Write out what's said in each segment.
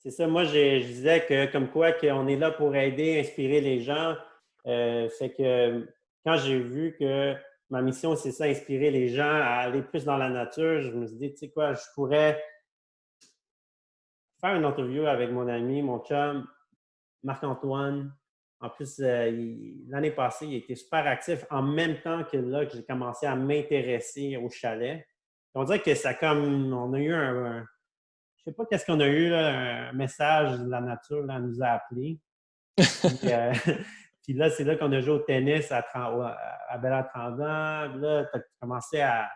C'est ça, moi, je disais que comme quoi qu'on est là pour aider, inspirer les gens. Fait que quand j'ai vu que ma mission, c'est ça, inspirer les gens à aller plus dans la nature, je me suis dit, tu sais quoi, je pourrais faire une interview avec mon ami, mon chum, Marc-Antoine. En plus, l'année passée, il était super actif en même temps que là que j'ai commencé à m'intéresser au chalet. On dirait que ça comme, on a eu je sais pas qu'est-ce qu'on a eu, là, un message de la nature, là, elle nous a appelés. Puis, puis là, c'est là qu'on a joué au tennis à Belle-Trandon. Là, tu as commencé à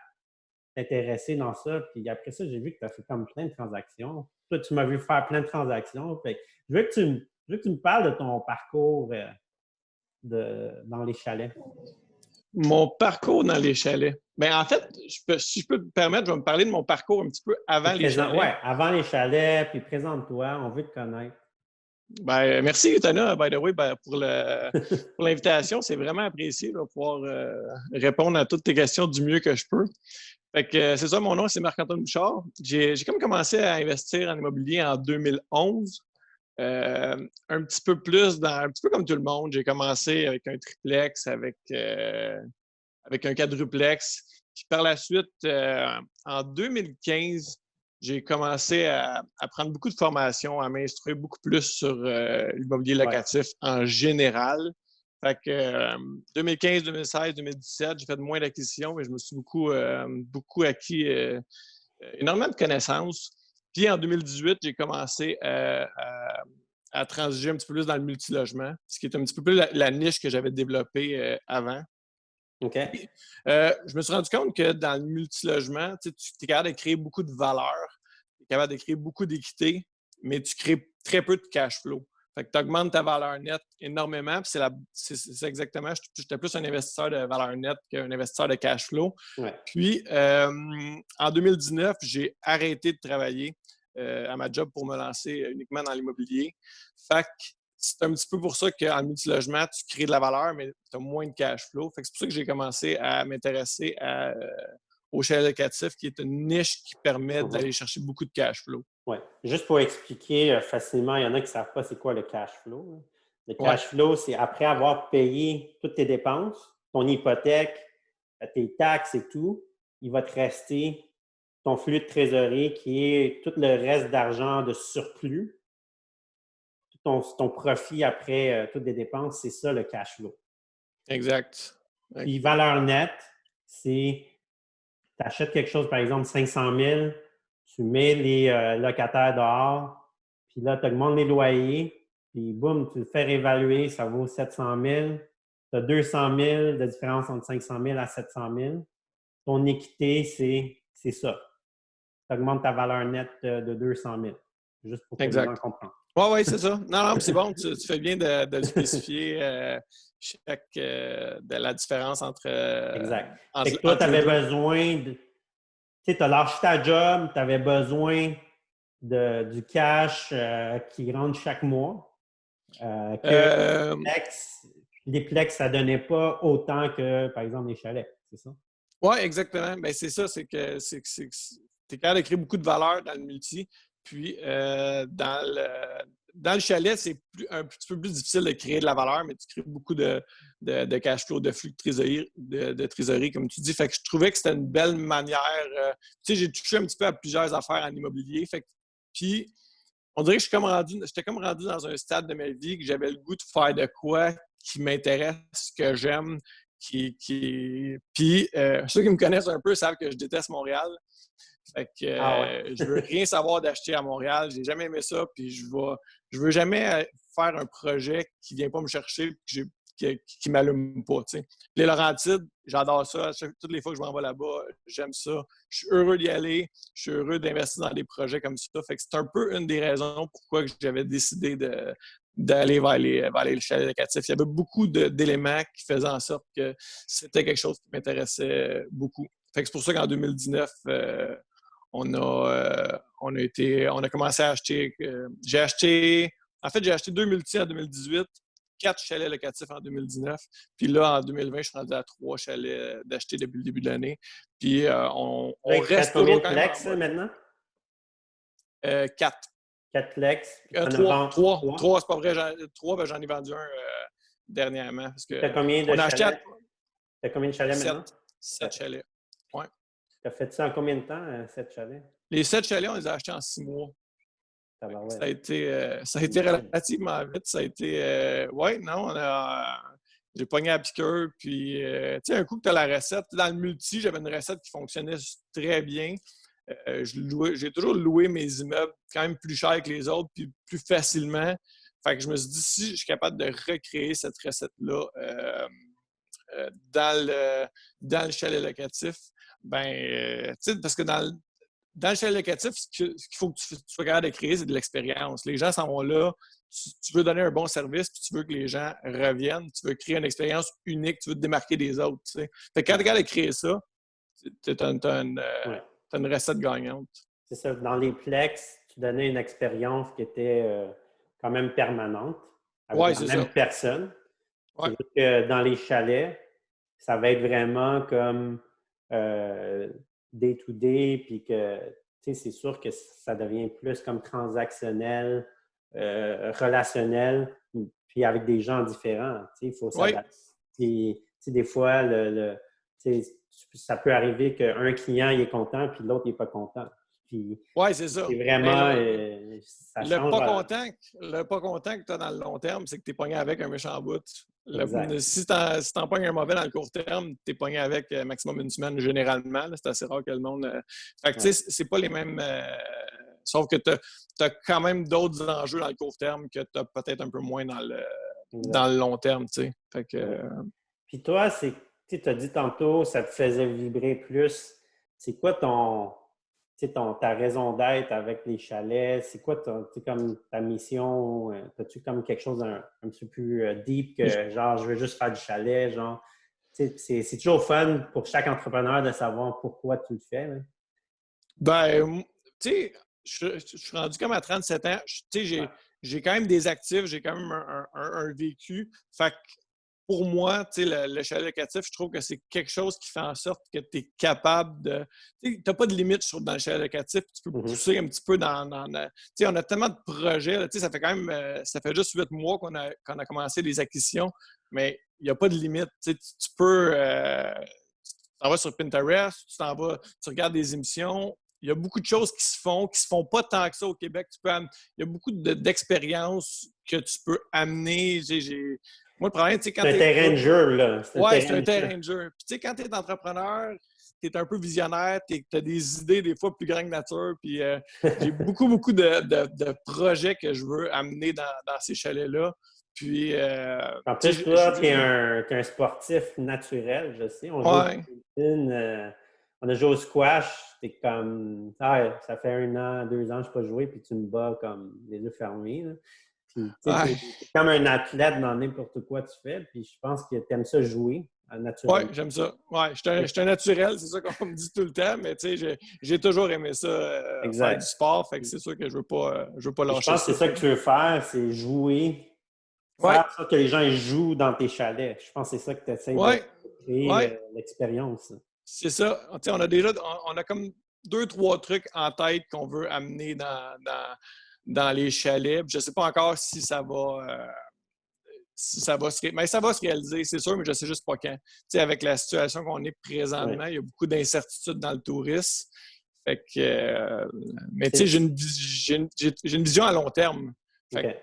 t'intéresser dans ça. Puis après ça, j'ai vu que tu as fait comme plein de transactions. Toi, tu m'as vu faire plein de transactions. Fait que je veux que tu me parles de ton parcours dans les chalets. Mon parcours dans les chalets. En fait, si je peux me permettre, je vais me parler de mon parcours un petit peu avant les chalets. Oui, avant les chalets, puis présente-toi, on veut te connaître. Merci, Utana, by the way, pour l'invitation. C'est vraiment apprécié de pouvoir répondre à toutes tes questions du mieux que je peux. Fait que c'est ça, mon nom, c'est Marc-Antoine Bouchard. J'ai comme commencé à investir en immobilier en 2011. Un petit peu un petit peu comme tout le monde. J'ai commencé avec un triplex, avec un quadruplex. Puis par la suite, en 2015, j'ai commencé à prendre beaucoup de formations, à m'instruire beaucoup plus sur l'immobilier locatif en général. Fait que 2015, 2016, 2017, j'ai fait moins d'acquisitions, mais je me suis beaucoup acquis énormément de connaissances. Puis en 2018, j'ai commencé à transiger un petit peu plus dans le multilogement, ce qui est un petit peu plus la niche que j'avais développée avant. OK. Je me suis rendu compte que dans le multilogement, tu es capable de créer beaucoup de valeur, tu es capable de créer beaucoup d'équité, mais tu crées très peu de cash flow. Fait que tu augmentes ta valeur nette énormément. Puis c'est exactement, j'étais plus un investisseur de valeur nette qu'un investisseur de cash flow. Ouais. Puis, en 2019, j'ai arrêté de travailler à ma job pour me lancer uniquement dans l'immobilier. Fait que c'est un petit peu pour ça qu'en multilogement, tu crées de la valeur, mais tu as moins de cash flow. Fait que c'est pour ça que j'ai commencé à m'intéresser au chalet locatif, qui est une niche qui permet d'aller chercher beaucoup de cash flow. Oui. Juste pour expliquer facilement, il y en a qui ne savent pas c'est quoi le cash flow. Là. Le cash flow, c'est après avoir payé toutes tes dépenses, ton hypothèque, tes taxes et tout, il va te rester ton flux de trésorerie qui est tout le reste d'argent de surplus. Ton profit après toutes les dépenses, c'est ça le cash flow. Exact. Puis valeur nette, c'est tu achètes quelque chose, par exemple, 500 000, tu mets les locataires dehors, puis là, tu augmentes les loyers, puis boum, tu le fais réévaluer, ça vaut 700 000. Tu as 200 000 de différence entre 500 000 à 700 000. Ton équité, c'est ça. Tu augmentes ta valeur nette de 200 000. Juste pour que les gens comprennent. Oui, c'est ça. Non, c'est bon. Tu fais bien de le spécifier de la différence entre. Exact. Fait que toi, tu avais besoin de. Tu sais, tu as lâché ta job, tu avais besoin du cash qui rentre chaque mois. Les plex, ça ne donnait pas autant que, par exemple, les chalets, c'est ça? Oui, exactement. C'est ça, c'est que tu es capable de créer beaucoup de valeur dans le multi. Puis, dans le chalet, c'est un petit peu plus difficile de créer de la valeur, mais tu crées beaucoup de cash flow, de flux de trésorerie, comme tu dis. Fait que je trouvais que c'était une belle manière. Tu sais, j'ai touché un petit peu à plusieurs affaires en immobilier. Puis, on dirait que j'étais comme rendu dans un stade de ma vie que j'avais le goût de faire de quoi qui m'intéresse, que j'aime. Puis, ceux qui me connaissent un peu savent que je déteste Montréal. Fait que je veux rien savoir d'acheter à Montréal. J'ai jamais aimé ça. Puis je veux jamais faire un projet qui vient pas me chercher et qui m'allume pas. T'sais. Les Laurentides, j'adore ça. Toutes les fois que je m'en vais là-bas, j'aime ça. Je suis heureux d'y aller. Je suis heureux d'investir dans des projets comme ça. Fait que c'est un peu une des raisons pourquoi j'avais décidé d'aller vers les chalets locatifs. Il y avait beaucoup d'éléments qui faisaient en sorte que c'était quelque chose qui m'intéressait beaucoup. Fait que c'est pour ça qu'en 2019, on a commencé à acheter. J'ai acheté 2 multis en 2018, 4 chalets locatifs en 2019. Puis là, en 2020, je suis rendu à 3 chalets d'acheter depuis le début de l'année. Puis on reste toujours quand même. Plex maintenant? 4. 4 flex. Puis t'en as Trois. vendu Trois. 3. Trois, c'est pas vrai. Trois, ben, j'en ai vendu un dernièrement. Parce que T'as combien de on a acheté chalets? T'as combien de chalets maintenant? Sept chalets. Ouais. T'as fait ça en combien de temps, 7 chalets? Les 7 chalets, on les a achetés en 6 mois. Ça a été relativement vite. Ça a été. Ouais, non, j'ai pogné à piqueur. Puis, tu sais, un coup que tu as la recette, dans le multi, j'avais une recette qui fonctionnait très bien. J'ai toujours loué mes immeubles quand même plus cher que les autres, puis plus facilement. Fait que je me suis dit, si je suis capable de recréer cette recette-là dans le chalet locatif, ben, tu sais, parce que dans le chalet locatif, ce qu'il faut que tu sois capable de créer, c'est de l'expérience. Les gens s'en vont là, tu veux donner un bon service, puis tu veux que les gens reviennent, tu veux créer une expérience unique, tu veux te démarquer des autres. Tu sais. Fait que quand tu es capable de créer ça, tu as une recette gagnante. C'est ça. Dans les plex, tu donnais une expérience qui était quand même permanente avec la même personne. Ouais. C'est juste que dans les chalets, ça va être vraiment comme day-to-day, puis que, tu sais, c'est sûr que ça devient plus comme transactionnel, relationnel, puis avec des gens différents. Tu sais, il faut s'adapter. Tu sais, des fois, tu sais, ça peut arriver qu'un client il est content, puis l'autre n'est pas content. Oui, c'est ça. C'est vraiment, ça change. Le pas content que tu as dans le long terme, c'est que tu es pogné avec un méchant bout. Si tu en pognes un mauvais dans le court terme, tu es pogné avec maximum une semaine généralement. C'est assez rare que le monde. Fait que, tu sais, c'est pas les mêmes. Sauf que tu as quand même d'autres enjeux dans le court terme que tu as peut-être un peu moins dans le long terme, tu sais. Fait que. Puis toi, tu as dit tantôt, ça te faisait vibrer plus. C'est quoi ta raison d'être avec les chalets? C'est quoi comme ta mission? As-tu comme quelque chose un petit peu plus deep que genre, je veux juste faire du chalet? Genre, c'est toujours fun pour chaque entrepreneur de savoir pourquoi tu le fais. Là. Ben, tu sais, je suis rendu comme à 37 ans. Tu sais, j'ai quand même des actifs, j'ai quand même un vécu. Fait que pour moi, tu sais, le chalet locatif, je trouve que c'est quelque chose qui fait en sorte que tu es capable de. Tu n'as pas de limite dans le chalet locatif. Tu peux pousser un petit peu dans tu sais, on a tellement de projets. Là, tu sais, ça fait quand même. Ça fait juste 8 mois qu'on a commencé les acquisitions, mais il n'y a pas de limite. Tu sais, tu peux. Tu t'en vas sur Pinterest, tu regardes des émissions. Il y a beaucoup de choses qui se font pas tant que ça au Québec. Il y a beaucoup d'expériences que tu peux amener. Moi, le problème, tu sais, quand c'est un terrain de jeu, là. C'est un terrain de jeu. Puis, tu sais, quand tu es entrepreneur, tu es un peu visionnaire, tu as des idées des fois plus grandes que nature. Puis, j'ai beaucoup, beaucoup de projets que je veux amener dans ces chalets-là. Puis, en plus, toi, tu es un sportif naturel, je sais. On a joué au squash. T'es comme, ça fait 1 an, 2 ans, je ne sais pas jouer, puis tu me bats comme les yeux fermés. Là. Puis, tu es comme un athlète dans n'importe quoi tu fais, puis je pense que tu aimes ça jouer naturellement. Oui, j'aime ça. Ouais, je suis un naturel, c'est ça qu'on me dit tout le temps, mais tu sais, j'ai toujours aimé ça, faire du sport, fait que c'est sûr que je veux pas lâcher ça. Je pense que c'est ça que tu veux faire, c'est jouer. Faire ça que les gens jouent dans tes chalets. Je pense que c'est ça que tu essaies de créer l'expérience. C'est ça. On a comme 2-3 trucs en tête qu'on veut amener dans les chalets. Je ne sais pas encore si ça va mais ça va se réaliser, c'est sûr, mais je ne sais juste pas quand. Avec la situation qu'on est présentement, il y a beaucoup d'incertitudes dans le tourisme. Fait que, mais tu sais, j'ai une vision à long terme. Fait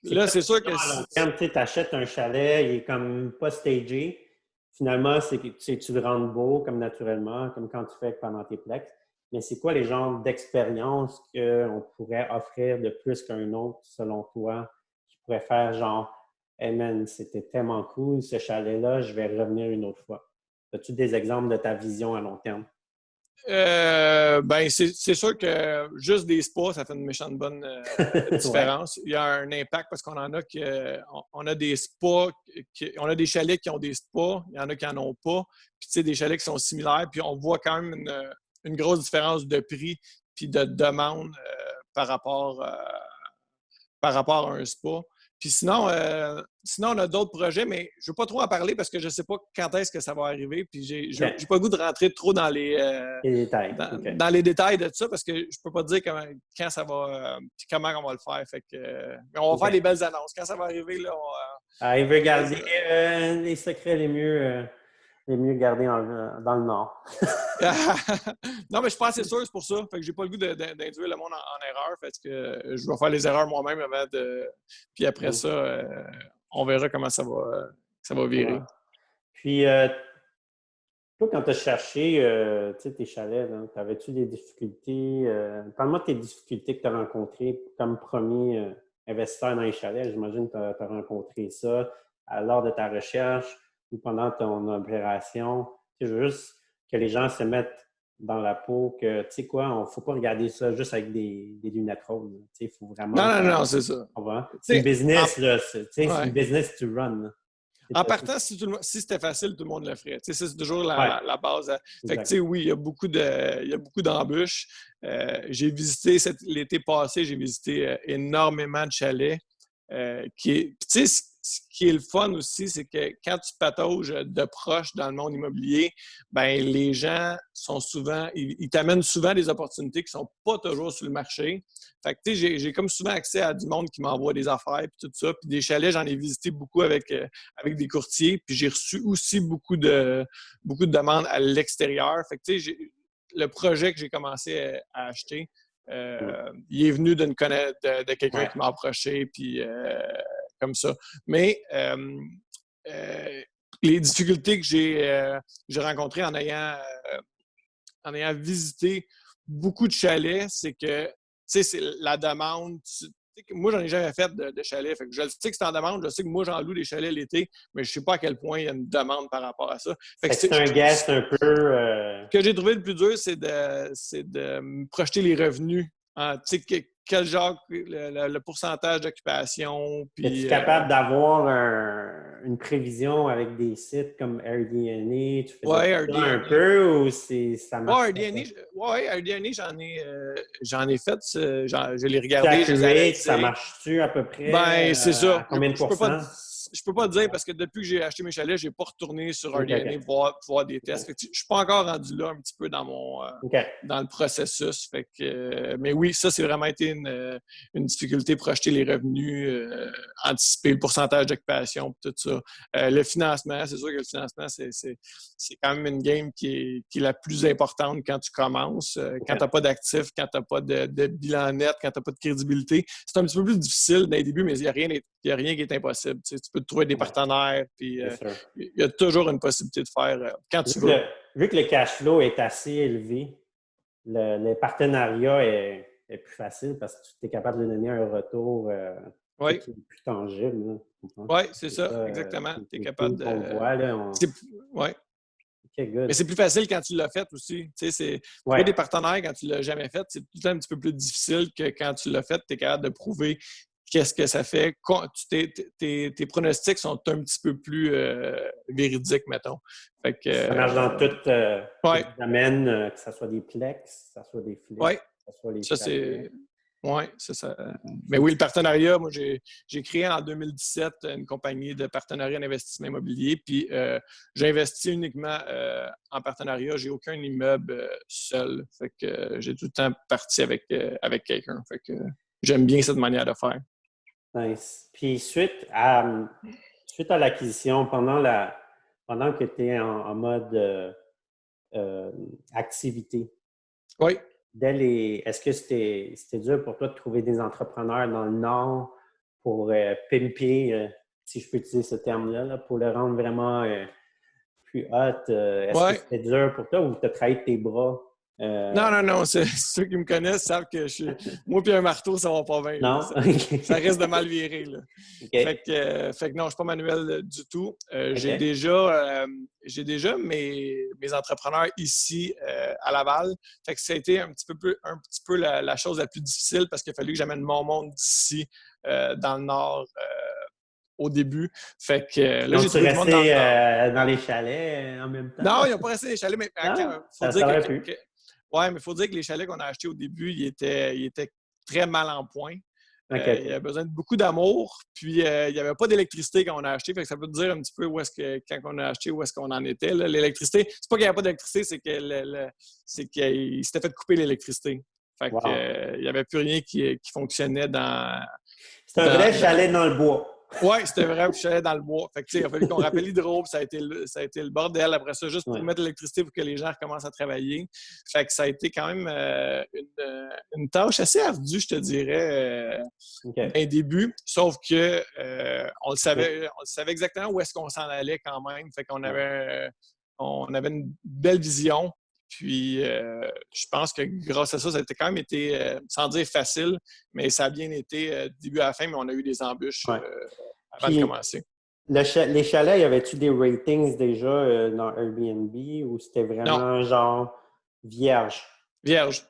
que, là, c'est sûr que à long terme, tu achètes un chalet, il est comme pas stagé. Finalement, c'est que tu le rends beau comme naturellement, comme quand tu fais pendant tes plex. Mais c'est quoi les genres d'expériences qu'on pourrait offrir de plus qu'un autre, selon toi, qui pourrait faire genre, hey man, c'était tellement cool ce chalet-là, je vais revenir une autre fois. As-tu des exemples de ta vision à long terme? Ben, c'est sûr que juste des spas, ça fait une méchante bonne différence. Il y a un impact parce qu'on en a on a des spas, on a des chalets qui ont des spas, il y en a qui n'en ont pas. Puis, tu sais, des chalets qui sont similaires, puis on voit quand même une grosse différence de prix puis de demande par rapport à un spa. Puis sinon, on a d'autres projets, mais je ne veux pas trop en parler parce que je ne sais pas quand est-ce que ça va arriver. Puis j'ai pas le goût de rentrer trop dans les détails. dans les détails de tout ça parce que je ne peux pas te dire quand ça va puis comment on va le faire. Fait que on va faire des belles annonces. Quand ça va arriver, là, il veut garder les secrets les mieux gardés dans le Nord. Non, mais je pense que c'est sûr, c'est pour ça. Fait que j'ai pas le goût d'induire le monde en erreur. Fait que je vais faire les erreurs moi-même avant de. Puis après ça, on verra comment ça va virer. Ouais. Puis, toi, quand tu as cherché tes chalets, avais-tu des difficultés? Parle-moi de tes difficultés que tu as rencontrées comme premier investisseur dans les chalets. J'imagine que tu as rencontré ça lors de ta recherche ou pendant ton opération. Je veux juste que les gens se mettent dans la peau que, tu sais quoi, il ne faut pas regarder ça juste avec des lunettes roses. Il faut vraiment... Non, c'est ça. C'est une business, là. C'est une business to run. Là. En partant, si c'était facile, tout le monde le ferait. C'est toujours la base. Fait que, oui, il y a beaucoup d'embûches. J'ai visité l'été passé, j'ai visité énormément de chalets. Ce qui est le fun aussi, c'est que quand tu patauges de proche dans le monde immobilier, ben les gens sont souvent, ils t'amènent souvent des opportunités qui ne sont pas toujours sur le marché. Fait que, j'ai comme souvent accès à du monde qui m'envoie des affaires puis tout ça. Puis des chalets, j'en ai visité beaucoup avec des courtiers. Puis j'ai reçu aussi beaucoup de demandes à l'extérieur. Fait que, le projet que j'ai commencé à acheter, il est venu de quelqu'un qui m'a approché, puis comme ça. Mais les difficultés que j'ai rencontrées en ayant visité beaucoup de chalets, c'est que, c'est la demande. Moi, j'en ai jamais fait de chalet. Fait que je sais que c'est en demande. Je sais que moi, j'en loue des chalets l'été, mais je ne sais pas à quel point il y a une demande par rapport à ça. Fait que c'est un guess un peu... Ce que j'ai trouvé le plus dur, c'est de me projeter les revenus. Quel genre, le pourcentage d'occupation. Es-tu capable d'avoir une prévision avec des sites comme Airbnb? Tu fais Airbnb un peu ou ça marche? Airbnb, j'en ai fait. Je l'ai regardé. Ça marche-tu à peu près? Ben, c'est ça. Combien de pourcents? Je peux pas te dire parce que depuis que j'ai acheté mes chalets, j'ai pas retourné sur Airbnb voir des tests. Fait que je suis pas encore rendu là un petit peu dans le processus. Fait que, mais oui, ça, c'est vraiment été une difficulté, projeter les revenus, anticiper le pourcentage d'occupation, tout ça. Le financement, c'est sûr que le financement, c'est quand même une game qui est la plus importante quand tu commences. Quand tu n'as pas d'actifs, quand tu n'as pas de bilan net, quand tu n'as pas de crédibilité. C'est un petit peu plus difficile dans les débuts, mais il n'y a rien qui est impossible. Tu peux trouver des partenaires, puis il y a toujours une possibilité de faire quand tu veux. Vu que le cash flow est assez élevé, le partenariat est plus facile parce que tu es capable de donner un retour plus tangible. Oui, c'est ça, exactement. Tu es capable de... Oui. Okay, mais c'est plus facile quand tu l'as fait aussi. Trouver des partenaires quand tu ne l'as jamais fait, c'est tout le temps un petit peu plus difficile que quand tu l'as fait, tu es capable de prouver qu'est-ce que ça fait. Tes pronostics sont un petit peu plus véridiques, mettons. Fait que, ça marche dans tout les domaines, que ce soit des plex, que ce soit des flips, que ce soit les chalets. Oui, c'est ça. Mais oui, le partenariat, moi, j'ai créé en 2017 une compagnie de partenariat d'investissement immobilier, puis j'investis uniquement en partenariat. J'ai aucun immeuble seul. Fait que j'ai tout le temps parti avec quelqu'un. Fait que j'aime bien cette manière de faire. Nice. Puis suite à l'acquisition, pendant que tu es en mode activité, oui. Est-ce que c'était dur pour toi de trouver des entrepreneurs dans le Nord pour pimper, si je peux utiliser ce terme-là, pour le rendre vraiment plus hot? Est-ce que c'était dur pour toi ou tu as trahi tes bras? Non. Ceux qui me connaissent savent que moi puis un marteau, ça va pas bien. Non? Ça risque de mal virer. Là. Okay. Fait que non, je suis pas manuel du tout. J'ai déjà mes entrepreneurs ici à Laval. Fait que ça a été un petit peu la chose la plus difficile parce qu'il a fallu que j'amène mon monde d'ici dans le Nord au début. Fait que là, j'ai trouvé resté dans les chalets en même temps? Non, ils n'ont pas resté dans les chalets, mais il faut dire que les chalets qu'on a achetés au début, ils étaient très mal en point. OK, Il y avait besoin de beaucoup d'amour. Puis, il n'y avait pas d'électricité quand on a acheté. Fait que ça peut te dire un petit peu où est-ce que, quand on a acheté, où est-ce qu'on en était. Là. L'électricité, c'est pas qu'il n'y avait pas d'électricité, c'est qu'il s'était fait couper l'électricité. Fait que, wow. il n'y avait plus rien qui fonctionnait C'est un vrai chalet dans le bois. Oui, c'était vrai, puis je suis allé dans le bois. Fait que, il a fallu qu'on rappelle l'hydro, puis ça a été le bordel après ça, juste pour Ouais. mettre l'électricité pour que les gens recommencent à travailler. Fait que ça a été quand même une tâche assez ardue, je te dirais, OK. d'un début. Sauf que on le savait exactement où est-ce qu'on s'en allait quand même. Fait qu'on on avait une belle vision. Puis, je pense que grâce à ça, ça a quand même été, sans dire facile, mais ça a bien été du début à la fin, mais on a eu des embûches Ouais. avant de Puis, commencer. les chalets, y avait-tu des ratings déjà dans Airbnb ou c'était Non, vraiment genre vierge? vierge. Fait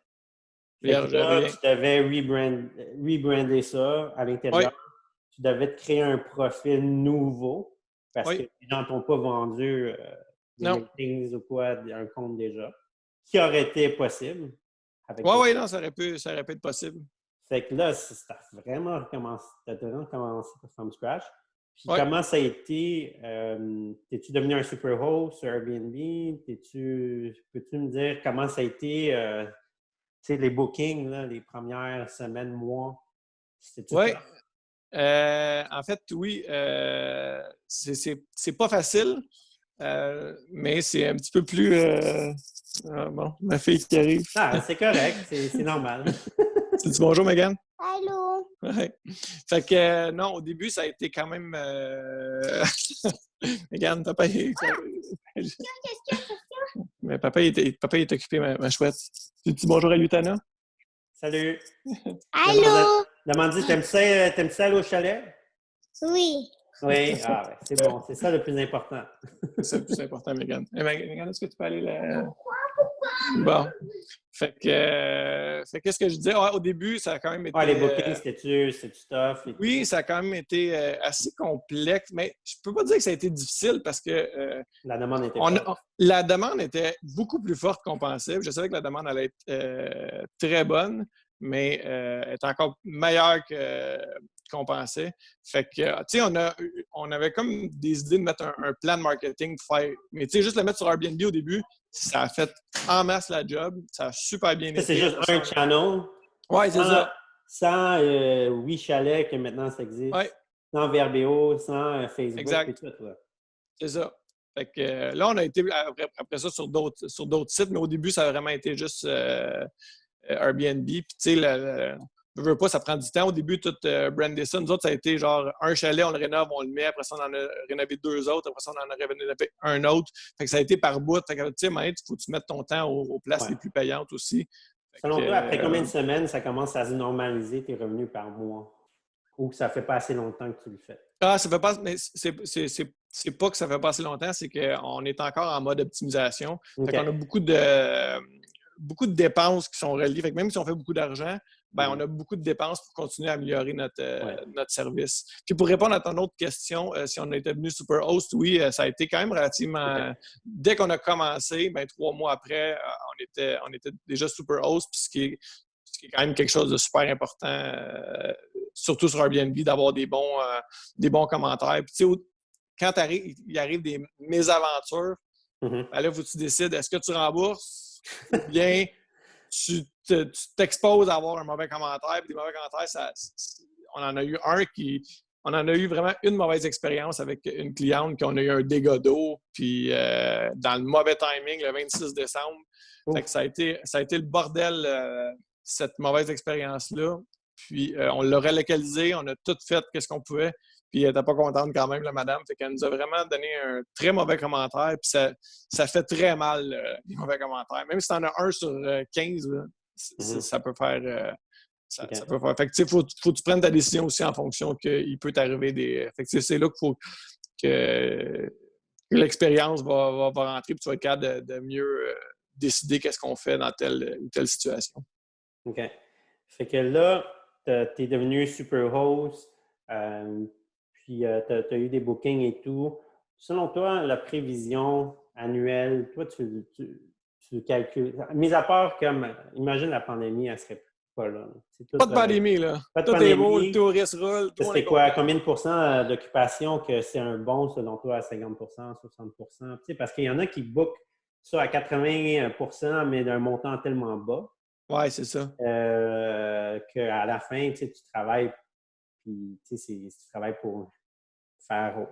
que Vierge, là, rien. tu devais rebrander ça à Oui, l'intérieur. Tu devais te créer un profil nouveau parce que oui, les gens t'ont pas vendu des non. ratings ou quoi, un compte déjà. Ce qui aurait été possible avec Oui, des. oui, non, ça aurait pu être possible. Fait que là, t'as vraiment commencé from scratch. Puis Oui. comment ça a été? T'es-tu devenu un super host sur Airbnb? Peux-tu me dire comment ça a été, tu sais, les bookings, là, les premières semaines, mois? C'était-tu Oui. tough? En fait, oui, c'est pas facile, mais c'est un petit peu plus. Ah, bon, ma fille qui arrive. Ah, c'est correct, c'est normal. Tu dis bonjour, Megan? Allô? Ouais. Fait que non, au début, ça a été quand même. Regarde, papa, mais papa, il est occupé, ma chouette. Tu dis bonjour à Yutana? Salut! Allô? Demande, t'aimes ça aller au chalet? Oui. Oui, ah ouais, c'est bon, c'est ça le plus important. C'est le plus important, Megan. Hey, Megan, est-ce que tu peux aller là? Bon. Fait que qu'est-ce que je disais? Ouais, au début, ça a quand même Ah, les été. bookings, c'était-tu tough et tout? Oui, ça a quand même été assez complexe, mais je peux pas dire que ça a été difficile parce que La demande était forte. la demande était beaucoup plus forte qu'on pensait. Je savais que la demande allait être très bonne, mais elle est encore meilleure qu'on pensait. Fait que, tu sais, on avait comme des idées de mettre un plan de marketing, mais tu sais, juste le mettre sur Airbnb au début, ça a fait en masse la job. Ça a super bien Ça, c'est été. juste un channel. Oui, c'est ça. Sans Oui Chalet, que maintenant ça existe. Oui, Sans Verbéo, sans Facebook et exact. tout. Là. C'est ça. Fait que là, on a été après ça sur d'autres sites, mais au début, ça a vraiment été juste Airbnb. Puis, tu sais, je veux pas, ça prend du temps. Au début, tout brandé ça. Nous autres, ça a été genre un chalet, on le rénove, on le met. Après ça, on en a rénové 2 autres. Après ça, on en a rénové un autre. Fait que ça a été par bout. Fait que, tu sais, il faut que tu mettes ton temps aux places Ouais. les plus payantes aussi. Fait Selon que, toi, après combien de semaines ça commence à se normaliser tes revenus par mois? Ou que ça fait pas assez longtemps que tu le fais? Ah, ça fait pas. Mais c'est pas que ça fait pas assez longtemps, c'est qu'on est encore en mode optimisation. Fait OK. qu'on a beaucoup de dépenses qui sont reliées. Fait que même si on fait beaucoup d'argent, ben, on a beaucoup de dépenses pour continuer à améliorer notre service. Puis pour répondre à ton autre question, si on était venu Superhost, oui, ça a été quand même relativement. OK. Dès qu'on a commencé, ben, 3 mois après, on était déjà Superhost, puis ce qui est quand même quelque chose de super important, surtout sur Airbnb, d'avoir des bons commentaires. Puis, tu sais, quand il arrive des mésaventures, Mhm. ben là, il faut que tu décides, est-ce que tu rembourses ou bien tu t'exposes à avoir un mauvais commentaire. Puis des mauvais commentaires, on en a eu on en a eu vraiment une mauvaise expérience avec une cliente qu'on a eu un dégât d'eau, puis dans le mauvais timing, le 26 décembre. Fait que ça a été le bordel, cette mauvaise expérience-là. Puis on l'a relocalisé, on a tout fait ce qu'on pouvait. Puis elle n'était pas contente quand même, la madame. Fait qu'elle nous a vraiment donné un très mauvais commentaire. Puis ça fait très mal, les mauvais commentaires. Même si tu en as un sur 15, là, ça peut faire. Ça peut faire. Fait que, tu sais, faut que tu prennes ta décision aussi en fonction qu'il peut t'arriver des. Fait que, c'est là qu'il faut que l'expérience va rentrer. Puis tu vas être capable de mieux décider qu'est-ce qu'on fait dans telle ou telle situation. OK. Fait que là, tu es devenu super host, puis tu as eu des bookings et tout. Selon toi, la prévision annuelle, toi, tu calcules. Mis à part comme, imagine la pandémie, elle serait pas là. C'est tout, Pas de pandémie, là. pas de Tout est beau, pandémie. le tourisme roule, tout le monde C'est est quoi, content. combien de pourcents d'occupation que c'est un bon, selon toi, à 50%, 60%? Tu sais, parce qu'il y en a qui bookent ça à 80%, mais d'un montant tellement bas Ouais, c'est ça. qu'à la fin, tu sais, tu travailles, puis tu sais, tu travailles pour faire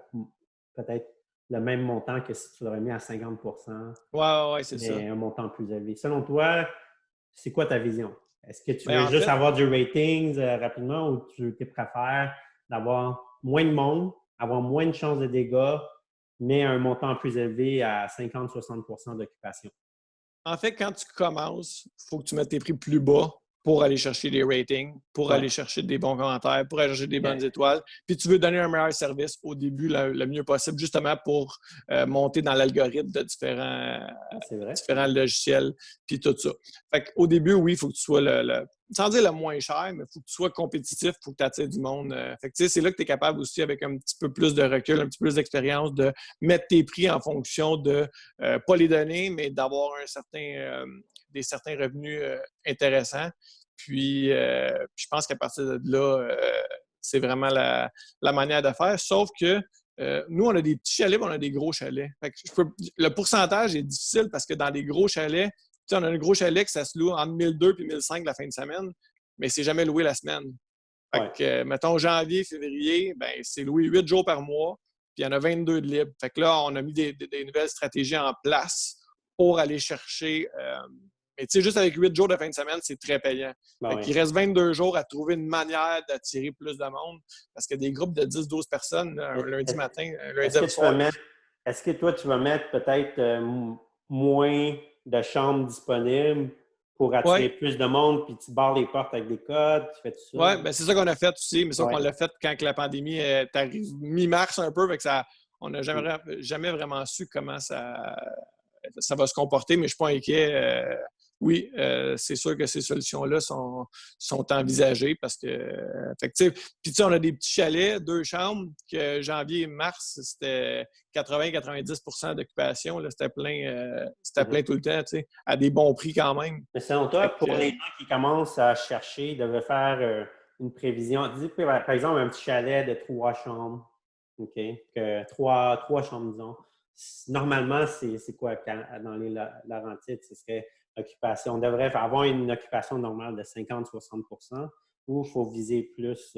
peut-être le même montant que si tu l'aurais mis à 50%, Ouais, c'est ça. mais un montant plus élevé. Selon toi, c'est quoi ta vision? Est-ce que tu Ben, veux en juste fait, avoir du ratings rapidement ou tu préfères d'avoir moins de monde, avoir moins de chances de dégâts, mais un montant plus élevé à 50-60% d'occupation? En fait, quand tu commences, il faut que tu mettes tes prix plus bas pour aller chercher des ratings, pour Ouais. aller chercher des bons commentaires, pour aller chercher des bonnes Ok. étoiles. Puis tu veux donner un meilleur service au début, le mieux possible, justement pour monter dans l'algorithme de C'est vrai. différents logiciels, puis tout ça. Fait qu'au début, oui, il faut que tu sois sans dire le moins cher, mais il faut que tu sois compétitif, il faut que tu attires du monde. Fait que tu sais, c'est là que tu es capable aussi, avec un petit peu plus de recul, un petit peu plus d'expérience, de mettre tes prix en fonction de pas les donner, mais d'avoir des certains revenus intéressants. Puis, je pense qu'à partir de là, c'est vraiment la manière de faire. Sauf que nous, on a des petits chalets, mais on a des gros chalets. Fait que le pourcentage est difficile parce que dans les gros chalets, tu sais, on a un gros chalet que ça se loue entre 1200 et 1500 la fin de semaine, mais c'est jamais loué la semaine. Fait Ouais. que, mettons, janvier, février, ben, c'est loué 8 jours par mois, puis il y en a 22 de libres. Fait que là, on a mis des nouvelles stratégies en place pour aller chercher. Mais tu sais, juste avec 8 jours de fin de semaine, c'est très payant. Ben Fait oui. qu'il reste 22 jours à trouver une manière d'attirer plus de monde parce que des groupes de 10-12 personnes, là, un lundi matin, un lundi soir. Est-ce que toi, tu vas mettre peut-être moins de chambres disponibles pour attirer Ouais, plus de monde, puis tu barres les portes avec des codes, tu fais tout ça? ouais, ben c'est ça qu'on a fait aussi, mais sauf Ouais. qu'on l'a fait quand que la pandémie est arrivée mi-mars un peu, fait que on n'a jamais vraiment su comment ça va se comporter, mais je ne suis pas inquiet. Oui, c'est sûr que ces solutions-là sont envisagées parce que, fait que, puis tu sais, on a des petits chalets, 2 chambres, que janvier et mars, c'était 80-90% d'occupation. Là, c'était plein tout le temps, tu sais, à des bons prix quand même. Mais selon toi, Fait pour que, les gens qui commencent à chercher, ils devraient faire une prévision. Dis, par exemple, un petit chalet de 3 chambres. OK? Trois chambres, disons. Normalement, c'est quoi dans les Laurentides? Ce serait occupation. On devrait avoir une occupation normale de 50-60% ou il faut viser plus.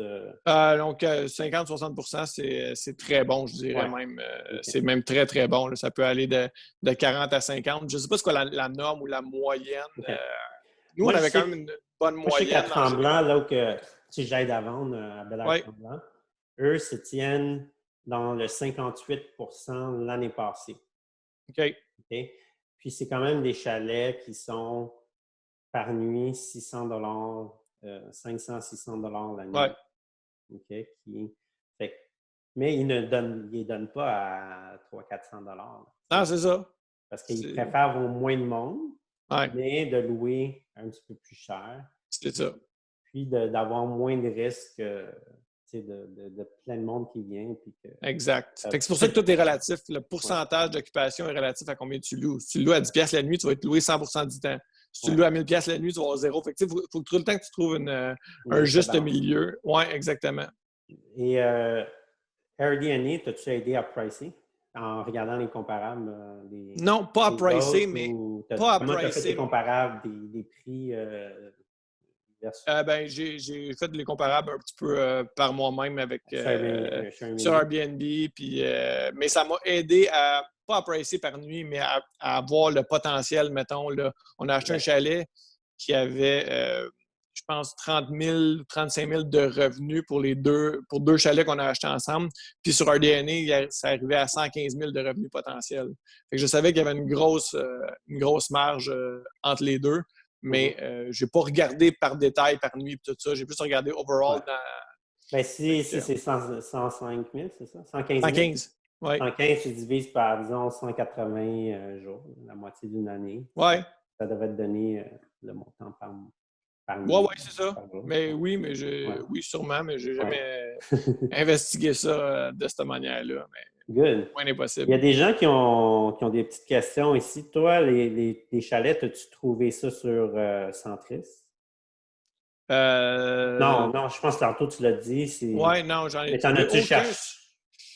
donc, 50-60%, c'est très bon, je dirais Ouais. même. OK. C'est même très, très bon. Là. Ça peut aller de 40 à 50. Je ne sais pas c'est quoi la norme ou la moyenne. OK. Nous, Moi, on je avait sais, quand même une bonne moi, je sais qu'à moyenne en général. Tremblant, là où si j'aide à vendre à Oui, Bellaire-Tremblant, eux se tiennent dans le 58% l'année passée. OK. OK? Puis c'est quand même des chalets qui sont par nuit 600 $, 500-600 la nuit. Ouais. OK? Mais ils ne donnent pas à 300-400 Ah, c'est ça. parce qu'ils préfèrent avoir moins de monde, Ouais, mais de louer un petit peu plus cher, c'est ça. puis d'avoir moins de risques de plein de monde qui vient. Puis Exact. Fait que c'est pour ça que tout est relatif. Le pourcentage d'occupation est relatif à combien tu loues. Si tu loues à 10$ la nuit, tu vas être loué 100% du temps. Si tu loues à 1000$ la nuit, tu vas avoir zéro. Fait que il faut tout le temps que tu trouves un juste milieu. Oui, exactement. Et Airbnb, t'as-tu aidé à pricer en regardant les comparables? Non, pas à pricer, mais pas à Comment tu as fait tes pricer. comparables des prix versus Ben, j'ai fait les comparables un petit peu par moi-même avec sur Airbnb. Puis, mais ça m'a aidé pas à pricer par nuit, mais à avoir le potentiel, mettons. Là. On a acheté un chalet qui avait, je pense, 30 000, 35 000 de revenus pour deux chalets qu'on a achetés ensemble. Puis sur Airbnb, ça arrivait à 115 000 de revenus potentiels. Fait que je savais qu'il y avait une grosse marge entre les deux. Mais je n'ai pas regardé par détail, par nuit, tout ça. J'ai plus regardé overall dans. Ben, si c'est 105 000, c'est ça? 115 000? 115, oui. 115, tu divises par, disons, 180 jours, la moitié d'une année. Oui. Ça devrait te donner le montant par nuit. Oui, c'est ça. Mais oui, oui, sûrement, mais je n'ai jamais investigué ça de cette manière-là. Mais good. Point n'est possible. Il y a des gens qui ont des petites questions ici. Toi, les chalets, as-tu trouvé ça sur Centris? Non, non, je pense que tantôt tu l'as dit. Ouais, non, j'en ai Mais t'en as-tu aucun. cherché?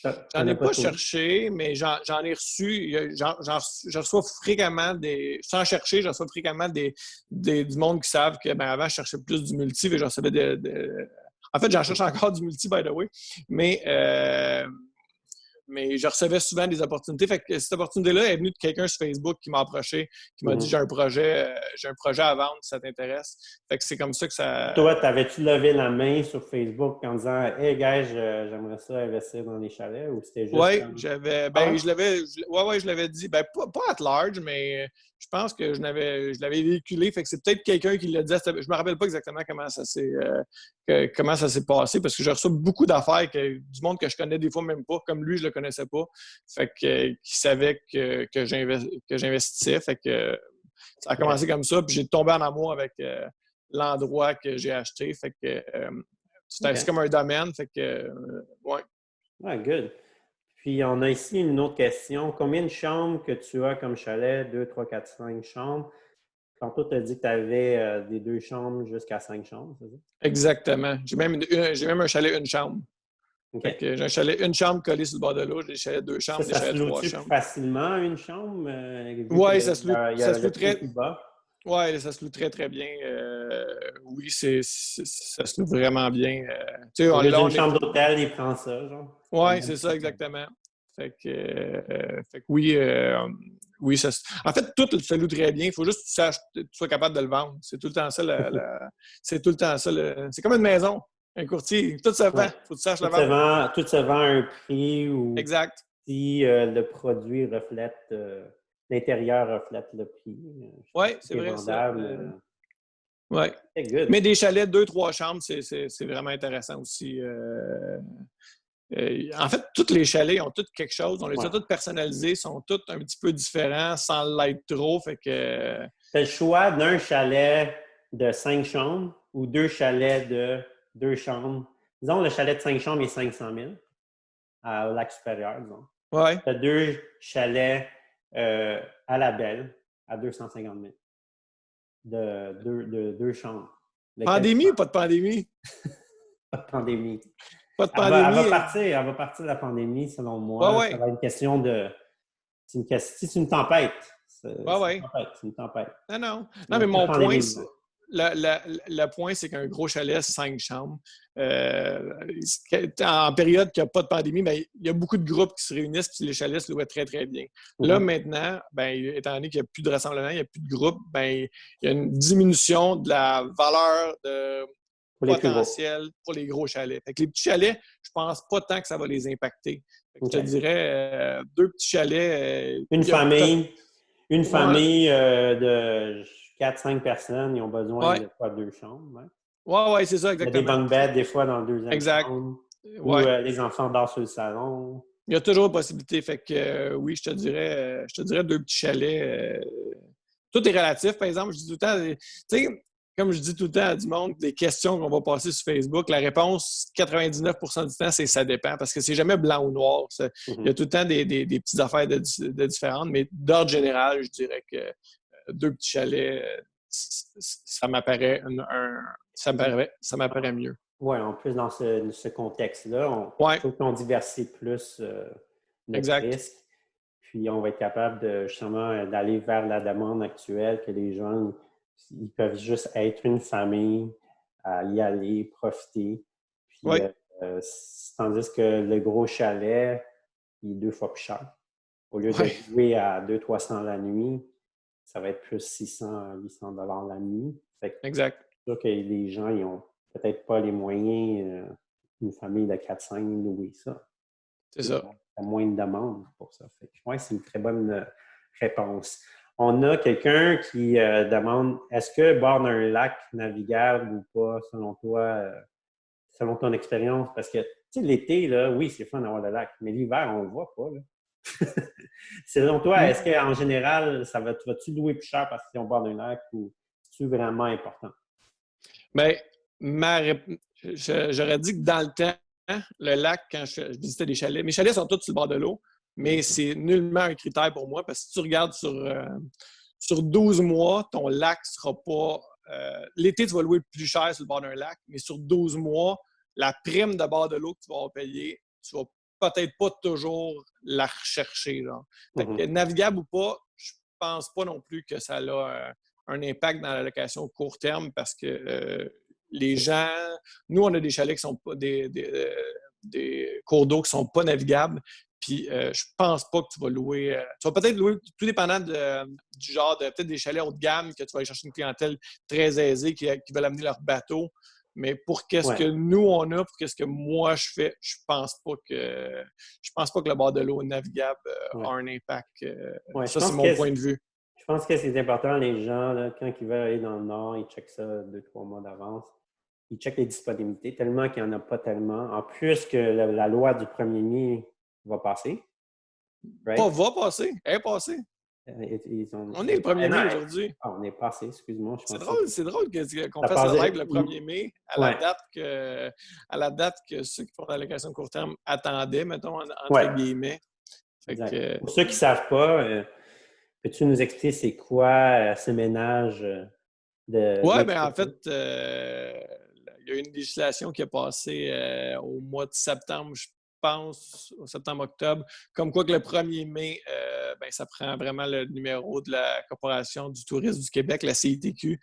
J'en ai pas trouvé? cherché, mais j'en ai reçu. Je reçois fréquemment sans chercher, je reçois fréquemment du monde qui savent que ben, avant, je cherchais plus du multi, et j'en recevais en fait, j'en cherche encore du multi, by the way. Mais je recevais souvent des opportunités. Fait que cette opportunité-là est venue de quelqu'un sur Facebook qui m'a approché, qui m'a dit j'ai un projet à vendre si ça t'intéresse. Fait que c'est comme ça que ça. Toi, t'avais-tu levé la main sur Facebook en disant Hey gars, j'aimerais ça investir dans les chalets ou c'était juste Oui, comme... j'avais. Ah Ben, ouais? je l'avais dit. Ben, pas at large, mais je pense que je l'avais véhiculé. Fait que c'est peut-être quelqu'un qui l'a dit. Je me rappelle pas exactement comment ça s'est passé parce que je reçois beaucoup d'affaires du monde que je connais des fois même pas. Comme lui, je le connaissais pas. Fait que qui savait que j'investissais. Fait que ça a commencé comme ça. Puis j'ai tombé en amour avec l'endroit que j'ai acheté. Fait que c'est comme un domaine. Fait que ouais. Ah, good. Puis, on a ici une autre question. Combien de chambres que tu as comme chalet? 2, 3, 4, 5 chambres. Tantôt, tu as dit que tu avais des 2 chambres jusqu'à 5 chambres, c'est ça? Exactement. J'ai même un chalet, une chambre. OK. Fait que j'ai un chalet, une chambre collée sur le bord de l'eau. J'ai des chalets, 2 chambres, des Ça se chalets, 3 loue-tu plus chambres. facilement, une chambre? Vu Oui, qu'il ça se y loue, a, il y ça a se loue le prix très. plus bas. Ouais, ça se loue très, très bien. Oui, ça se loue vraiment bien. Tu sais, Au lieu là, d'une on est. chambre d'hôtel, il prend ça, genre. Oui, c'est ça, exactement. Fait que oui, oui, en fait, tout se loue très bien. Il faut juste que tu sois capable de le vendre. C'est tout le temps ça. C'est tout le temps ça. C'est comme une maison, un courtier. Tout se vend. Ouais. Il faut que tu saches le vendre. Tout se vend à un prix où Exact. si le produit reflète, l'intérieur reflète le prix. Je Oui, pense que c'est c'est vrai ça. vendable. Oui. C'est good. Mais des chalets, 2, 3 chambres, c'est vraiment intéressant aussi. En fait, tous les chalets ont tous quelque chose. On les a tous personnalisés, sont tous un petit peu différents sans l'être trop. Fait que. Tu as le choix d'un chalet de 5 chambres ou 2 chalets de 2 chambres. Disons, le chalet de 5 chambres est 500 000 au lac supérieur, disons. Ouais. Tu as 2 chalets à la Belle à 250 000 de 2 chambres. Pandémie ou pas de pandémie? Pas de pandémie. Pas de pandémie. Elle va partir de la pandémie, selon moi. Ouais. Ça va être une question de... C'est une tempête. C'est une tempête. Non, mais mon point, le point, c'est qu'un gros chalet, 5 chambres, en période qu'il n'y a pas de pandémie, ben, il y a beaucoup de groupes qui se réunissent puis les chalets se louaient très, très bien. Là, maintenant, ben, étant donné qu'il n'y a plus de rassemblement, il n'y a plus de groupes, ben, il y a une diminution de la valeur potentielle pour les gros chalets. Fait que les petits chalets, je pense pas tant que ça va les impacter. Je te dirais 2 petits chalets. Une famille de 4-5 personnes, ils ont besoin de quoi, 2 chambres. Oui, c'est ça, exactement. Il y a des bunk beds, des fois, dans le deuxième chambre. Où les enfants dorment sur le salon. Il y a toujours une possibilité. Fait que oui, je te dirais 2 petits chalets. Tout est relatif, par exemple. Je dis tout le temps, tu sais, comme je dis tout le temps à du monde, des questions qu'on va passer sur Facebook, la réponse, 99% du temps, c'est ça dépend, parce que c'est jamais blanc ou noir. Il y a tout le temps des petites affaires de différentes, mais d'ordre général, je dirais que 2 petits chalets, ça m'apparaît mieux. Oui, en plus, dans ce contexte-là, il faut qu'on diversifie plus le risque. Puis, on va être capable justement d'aller vers la demande actuelle que les gens, ils peuvent juste être une famille, à y aller, profiter. Puis, tandis que le gros chalet, il est 2 fois plus cher. Au lieu de louer à 200-300 la nuit, ça va être plus 600-800 $ la nuit. Exact. C'est sûr que les gens, ils n'ont peut-être pas les moyens, une famille de 4-5, louer ça. C'est ça. Il y a moins de demandes pour ça. Oui, c'est une très bonne réponse. On a quelqu'un qui demande, est-ce que bord d'un lac navigable ou pas, selon toi, selon ton expérience? Parce que, tu sais, l'été, là, oui, c'est fun d'avoir le lac, mais l'hiver, on ne le voit pas, là. Selon toi, est-ce qu'en général, vas-tu louer plus cher parce qu'ils ont bord d'un lac ou c'est vraiment important? Bien, j'aurais dit que dans le temps, le lac, quand je visitais des chalets, mes chalets sont tous sur le bord de l'eau, mais c'est nullement un critère pour moi parce que si tu regardes sur 12 mois, ton lac ne sera pas l'été, tu vas louer plus cher sur le bord d'un lac, mais sur 12 mois, la prime de bord de l'eau que tu vas payer, tu vas peut-être pas toujours la rechercher. Là. Fait que navigable ou pas, je pense pas non plus que ça a un impact dans la location court terme parce que les gens, nous, on a des chalets qui sont pas des cours d'eau qui sont pas navigables. Puis je pense pas que tu vas louer. Tu vas peut-être louer, tout dépendant du genre, peut-être des chalets haut de gamme, que tu vas aller chercher une clientèle très aisée qui veulent amener leur bateau. Mais pour qu'est-ce que nous, on a, pour qu'est-ce que moi, je fais, je pense pas que le bord de l'eau navigable a un impact. Ça, c'est mon point de vue. Je pense que c'est important, les gens, là, quand ils veulent aller dans le Nord, ils checkent ça 2-3 mois d'avance. Ils checkent les disponibilités, tellement qu'il n'y en a pas tellement. En plus que la loi du 1er mai va passer. Right? Pas va passer, elle est passée. On est le 1er mai aujourd'hui. Ah, on est passé, excuse-moi. C'est drôle qu'on fasse le live le 1er mai à la date que ceux qui font la location de court terme attendaient, mettons, entre guillemets. Pour ceux qui ne savent pas, peux-tu nous expliquer c'est quoi ce ménage de... Oui, bien en fait, il y a eu une législation qui est passée au mois de septembre, je pense, au septembre-octobre, comme quoi que le 1er mai, ça prend vraiment le numéro de la Corporation du tourisme du Québec, la CITQ.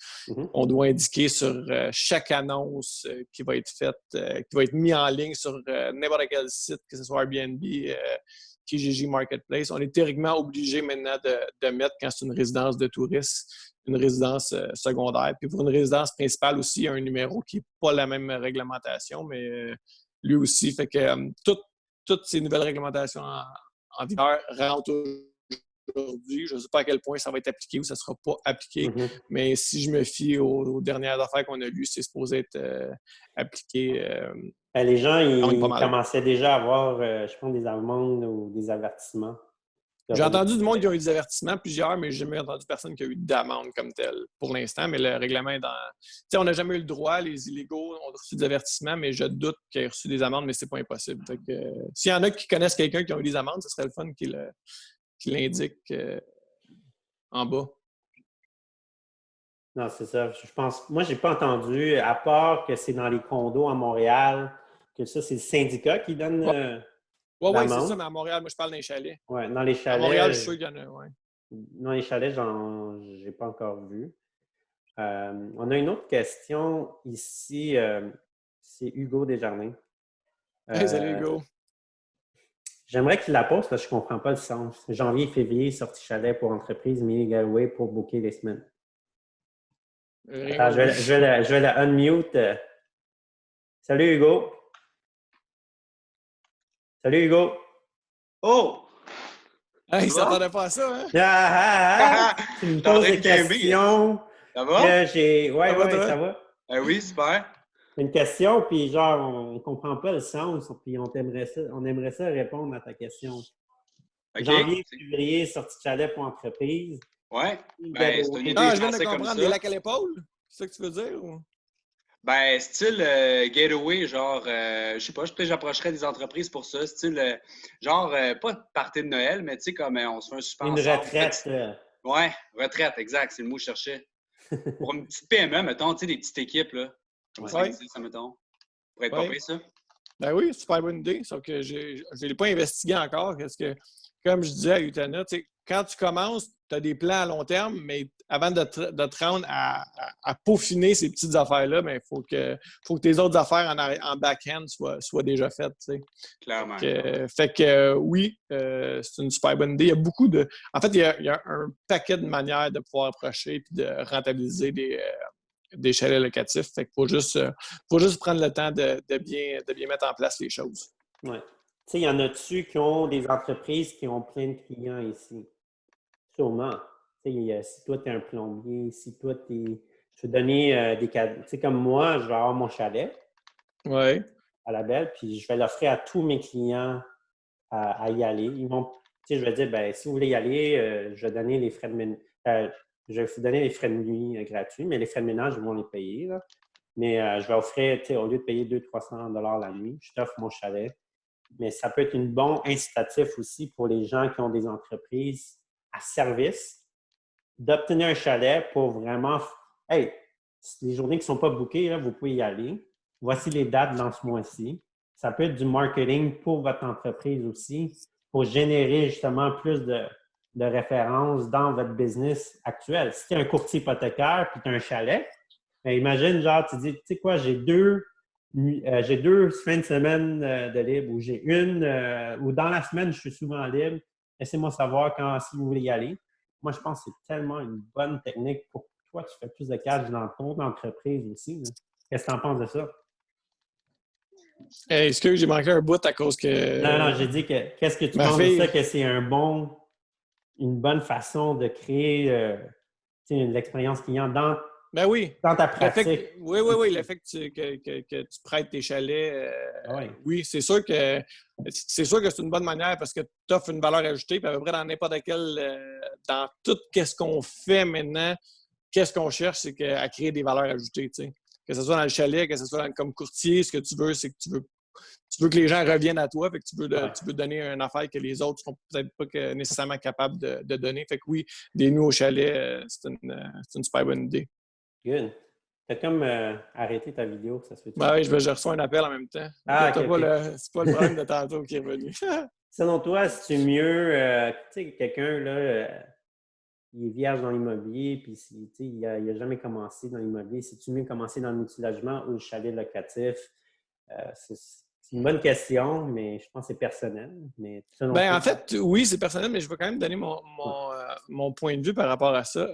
On doit indiquer sur chaque annonce qui va être faite, qui va être mise en ligne sur n'importe quel site, que ce soit Airbnb, Kijiji Marketplace. On est théoriquement obligé maintenant de mettre, quand c'est une résidence de tourisme, une résidence secondaire. Puis pour une résidence principale aussi, il y a un numéro qui n'est pas la même réglementation, mais lui aussi. Fait que toutes ces nouvelles réglementations en vigueur rentrent aujourd'hui. Je ne sais pas à quel point ça va être appliqué ou ça ne sera pas appliqué, mais si je me fie aux dernières affaires qu'on a lues, c'est supposé être appliqué. Les gens, ils commençaient déjà à avoir, je pense, des amendes ou des avertissements. J'ai entendu du monde qui a eu des avertissements, plusieurs, mais je n'ai jamais entendu personne qui a eu d'amende comme telle pour l'instant. Mais le règlement est dans... Tu sais, on n'a jamais eu le droit, les illégaux ont reçu des avertissements, mais je doute qu'ils aient reçu des amendes, mais c'est pas impossible. Fait que s'il y en a qui connaissent quelqu'un qui a eu des amendes, ce serait le fun qu'il l'indique en bas. Non, c'est ça. Je pense... Moi, je n'ai pas entendu, à part que c'est dans les condos à Montréal, que ça, c'est le syndicat qui donne... Oui, c'est ça, mais à Montréal, moi, je parle d'un chalet. Oui, dans les chalets. À Montréal, je suis sûr qu'il y en a, oui. Dans les chalets, je n'ai pas encore vu. On a une autre question ici. C'est Hugo Desjardins. Salut, Hugo. J'aimerais qu'il la pose parce que je ne comprends pas le sens. Janvier, février, sortie chalet pour entreprise, mini Galway pour booker les semaines. Attends, je vais la unmute. Salut, Hugo. Salut, Hugo. Oh! Il ne s'attendait pas à ça, hein? Tu me poses des questions. Ça va? Oui, ça va. Oui, super. Une question, puis genre, on ne comprend pas le sens, puis on aimerait ça répondre à ta question. Okay. Janvier, février, sortie de chalet pour entreprise. Oui. Ben, c'est une idée. Je viens de comprendre, des lacs à l'épaule? C'est ça que tu veux dire? Ou? Ben, style getaway, genre, je sais pas, peut-être j'approcherais des entreprises pour ça. Style, genre, pas party de Noël, mais tu sais, comme on se fait un super une ensemble. Retraite. Ouais, retraite, exact, c'est le mot que je cherchais. Pour une petite PME, mettons, tu sais, des petites équipes, là. Comment ça existe, ça, mettons? Pour être pas payé, ça? Ben oui, super bonne idée. Sauf que je ne l'ai pas investigué encore. Parce que, comme je disais à Utana, quand tu commences, tu as des plans à long terme, mais avant de te rendre à peaufiner ces petites affaires-là, il faut que tes autres affaires en back-end soient déjà faites. T'sais. Clairement. Fait que oui, c'est une super bonne idée. Il y a beaucoup de... En fait, il y a un paquet de manières de pouvoir approcher et de rentabiliser des chalets locatifs. Fait qu'il faut juste prendre le temps de bien mettre en place les choses. Oui. Tu sais, il y en a-tu qui ont des entreprises qui ont plein de clients ici? Sûrement. Tu sais, si toi, tu es un plombier, si toi, je vais donner des cadeaux. Tu sais, comme moi, je vais avoir mon chalet à la belle, puis je vais l'offrir à tous mes clients à y aller. Ils vont, tu sais, je vais dire, ben si vous voulez y aller, je vais donner les frais de je vais vous donner les frais de nuit gratuits, mais les frais de ménage, ils vont les payer. Là. Mais je vais offrir, tu sais, au lieu de payer 200-300 $ la nuit, je t'offre mon chalet. Mais ça peut être un bon incitatif aussi pour les gens qui ont des entreprises à service d'obtenir un chalet pour vraiment... Hey, Les journées qui ne sont pas bookées, là, vous pouvez y aller. Voici les dates dans ce mois-ci. Ça peut être du marketing pour votre entreprise aussi, pour générer justement plus de références dans votre business actuel. Si tu es un courtier hypothécaire puis tu as un chalet, ben imagine, genre, tu dis, tu sais quoi, j'ai deux fins de semaine de libre ou j'ai ou dans la semaine, je suis souvent libre. Laissez-moi savoir si vous voulez y aller. Moi, je pense que c'est tellement une bonne technique pour toi. Tu fais plus de cash dans ton entreprise aussi. Là. Qu'est-ce que tu en penses de ça? Est-ce que j'ai manqué un bout à cause que... Non, j'ai dit que qu'est-ce que tu penses de ça, que c'est une bonne façon de créer l'expérience client dans ta pratique. Oui, le fait que tu prêtes tes chalets, oui, c'est sûr que c'est une bonne manière parce que tu offres une valeur ajoutée, puis à peu près dans n'importe quel, dans tout ce qu'on fait maintenant, qu'est-ce qu'on cherche, c'est à créer des valeurs ajoutées, tu sais. Que ce soit dans le chalet, que ce soit comme courtier, ce que tu veux, c'est que tu veux que les gens reviennent à toi, fait que tu veux donner une affaire que les autres ne sont peut-être pas nécessairement capables de donner. Fait que oui, des nus au chalet, c'est une super bonne idée. Good. Tu as comme arrêté ta vidéo, ça se fait. Ben oui, je reçois un appel en même temps. C'est pas le problème de tantôt qui est revenu. Selon toi, c'est mieux, tu sais, quelqu'un, là, il est vierge dans l'immobilier, puis il n'a jamais commencé dans l'immobilier. C'est-tu mieux commencer dans le multilogement ou le chalet locatif? C'est une bonne question, mais je pense que c'est personnel. Mais en fait, oui, c'est personnel, mais je vais quand même donner mon point de vue par rapport à ça.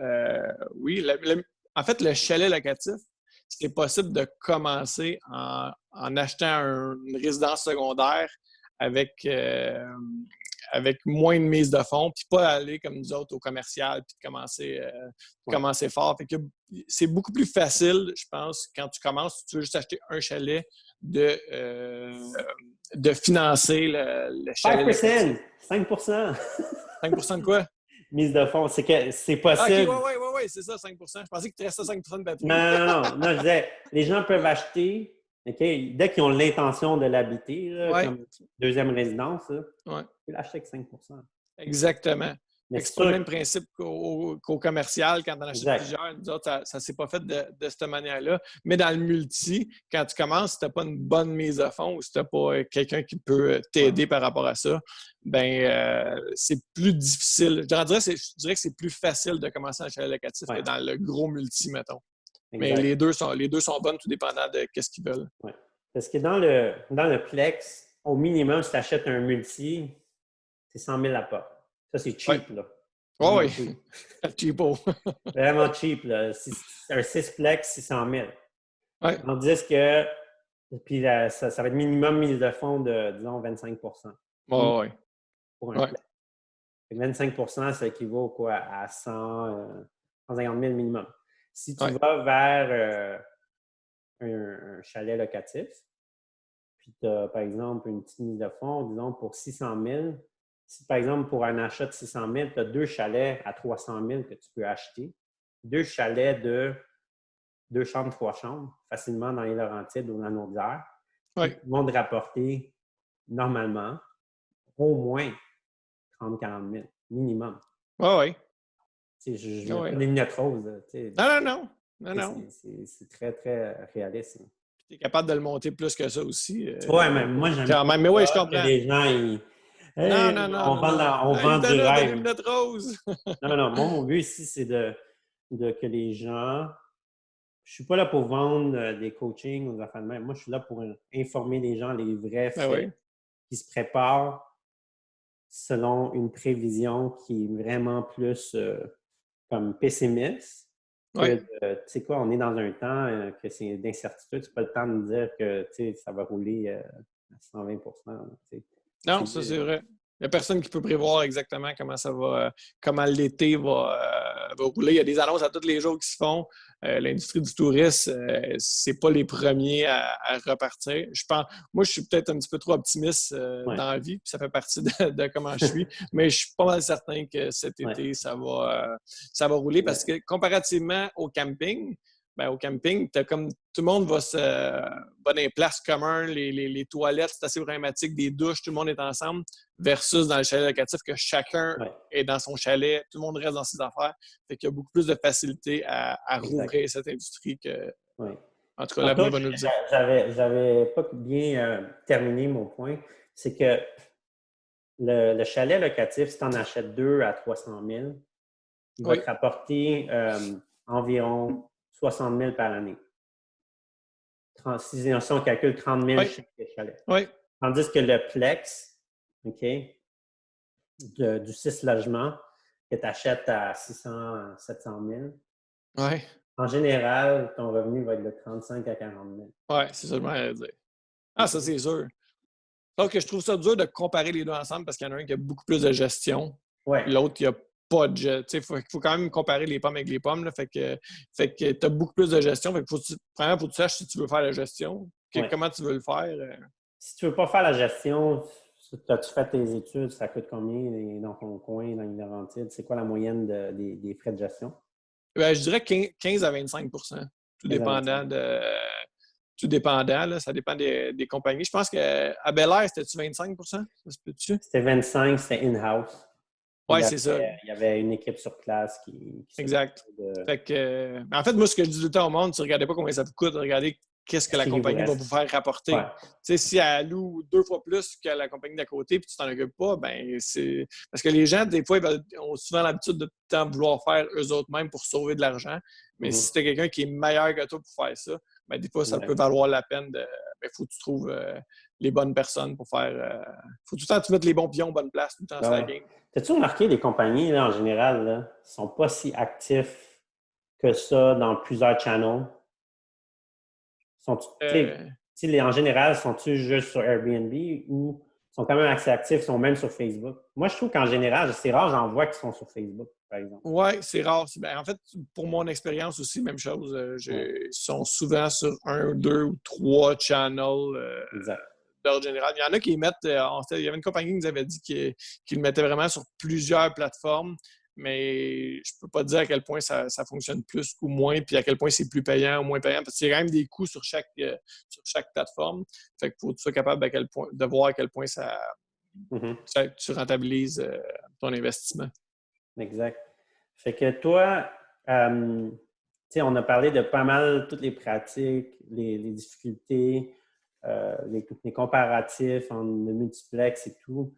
Oui, en fait, le chalet locatif, c'est possible de commencer en achetant une résidence secondaire avec moins de mise de fonds, puis pas aller comme nous autres au commercial, puis de commencer fort. Fait que c'est beaucoup plus facile, je pense, quand tu commences, tu veux juste acheter un chalet, de financer le chalet. 5%! 5%! 5% de quoi? Mise de fonds, c'est possible. Oui, c'est ça, 5%. Je pensais que tu restais 5% de batterie. Non, je disais, les gens peuvent acheter, dès qu'ils ont l'intention de l'habiter, comme deuxième résidence, ils peuvent l'acheter avec 5%. Exactement. C'est pas le même principe qu'au commercial quand on achète plusieurs. Nous autres, ça ne s'est pas fait de cette manière-là. Mais dans le multi, quand tu commences, si tu n'as pas une bonne mise à fond ou si tu n'as pas quelqu'un qui peut t'aider par rapport à ça, c'est plus difficile. Je dirais que c'est plus facile de commencer en chalet locatif que dans le gros multi, mettons. Exact. Mais les deux sont bonnes, tout dépendant de ce qu'ils veulent. Ouais. Parce que dans le Plex, au minimum, si tu achètes un multi, c'est 100 000 à part. Ça, c'est cheap, là. Oui. Cheapo. Vraiment cheap, là. Un 6-plex, 600 000. Ouais. Tandis que, puis ça va être minimum mise de fonds de, disons, 25 pour un plex. 25 ça équivaut à 150 000 minimum. Si tu vas vers un chalet locatif, puis tu as, par exemple, une petite mise de fonds, disons, pour 600 000, si, par exemple, pour un achat de 600 000, tu as 2 chalets à 300 000 que tu peux acheter, 2 chalets de 2 chambres, 3 chambres, facilement dans les Laurentides ou dans nos Naudière, qui vont te rapporter, normalement, au moins 30-40 000, minimum. Oui. Je mets pas des lunettes roses. Non. C'est très, très réaliste. Tu es capable de le monter plus que ça aussi. Oui, mais moi, j'aime pas. Mais oui, je comprends. Les gens, on vend du rêve. Non, mon but ici, c'est que les gens... Je suis pas là pour vendre des coachings aux enfants de même. Moi, je suis là pour informer les gens les vrais faits qui se préparent selon une prévision qui est vraiment plus comme pessimiste. Tu sais quoi, on est dans un temps que c'est d'incertitude. C'est pas le temps de dire que ça va rouler à 120 %. Non, ça c'est vrai. Il n'y a personne qui peut prévoir exactement comment l'été va rouler. Il y a des annonces à tous les jours qui se font. L'industrie du tourisme, c'est pas les premiers à repartir. Moi, je suis peut-être un petit peu trop optimiste dans la vie, puis ça fait partie de comment je suis. Mais je suis pas mal certain que cet été, ça va rouler parce que comparativement au camping, Ben, au camping, t'as comme tout le monde va dans les places communes, les toilettes, c'est assez problématique, des douches, tout le monde est ensemble, versus dans le chalet locatif que chacun est dans son chalet, tout le monde reste dans ses affaires. Fait qu'il y a beaucoup plus de facilité à rouvrir cette industrie que. Oui. En tout cas, l'avenir va nous le dire. J'avais pas bien terminé mon point. C'est que le chalet locatif, si tu en achètes 2 à 300 000, il va te rapporter environ 60 000 par année. Si on calcule 30 000 chaque chalet. Oui. Tandis que le Plex, OK, du 6 logements, que tu achètes à 600 700 000, en général, ton revenu va être de 35 à 40 000. Oui, c'est ça que je m'allais dire. Ah, ça, c'est sûr. Donc, je trouve ça dur de comparer les deux ensemble parce qu'il y en a un qui a beaucoup plus de gestion. L'autre, il n'y a pas de gestion. Il faut quand même comparer les pommes avec les pommes. Là, fait que tu as beaucoup plus de gestion. Fait que faut que tu saches si tu veux faire la gestion. Comment tu veux le faire. Si tu ne veux pas faire la gestion, as-tu fait tes études? Ça coûte combien dans ton coin, dans les Laurentides? C'est quoi la moyenne des frais de gestion? Ben, je dirais 15 à 25 %. Tout dépendant, là, ça dépend des compagnies. Je pense qu'à Bel Air, c'était-tu 25 %? Ça se peut-tu? C'était 25, c'était in-house. Oui, c'est ça. Il y avait une équipe sur place qui exact. Fait que, en fait, moi, ce que je dis tout le temps au monde, tu ne regardez pas combien ça vous coûte, regardez qu'est-ce que la compagnie va vous faire rapporter. Tu sais, si elle loue 2 fois plus que la compagnie d'à côté puis tu t'en occupes pas, ben c'est. Parce que les gens, des fois, ils ont souvent l'habitude de tout le temps vouloir faire eux-mêmes pour sauver de l'argent. Mais si tu as quelqu'un qui est meilleur que toi pour faire ça, ben des fois, ça peut valoir la peine de. Il faut que tu trouves les bonnes personnes pour faire. Faut tout le temps que tu mettes les bons pions aux bonnes places, tout le temps sur la game. T'as-tu remarqué les compagnies, là, en général, là, ne sont pas si actifs que ça dans plusieurs channels? En général, sont-ils juste sur Airbnb ou sont quand même assez actifs, sont même sur Facebook? Moi, je trouve qu'en général, c'est rare, j'en vois qui sont sur Facebook, par exemple. Oui, c'est rare. En fait, pour mon expérience aussi, même chose. Ils sont souvent sur 1, 2 ou 3 channels d'ordre général. Il y en a qui les mettent. Il y avait une compagnie qui nous avait dit qu'ils le mettaient vraiment sur plusieurs plateformes. Mais je ne peux pas dire à quel point ça fonctionne plus ou moins, puis à quel point c'est plus payant ou moins payant, parce qu'il y a quand même des coûts sur chaque plateforme. Fait qu'il faut que tu sois capable de voir à quel point tu rentabilises ton investissement. Exact. Fait que toi, on a parlé de pas mal toutes les pratiques, les difficultés, les comparatifs entre le multiplex et tout.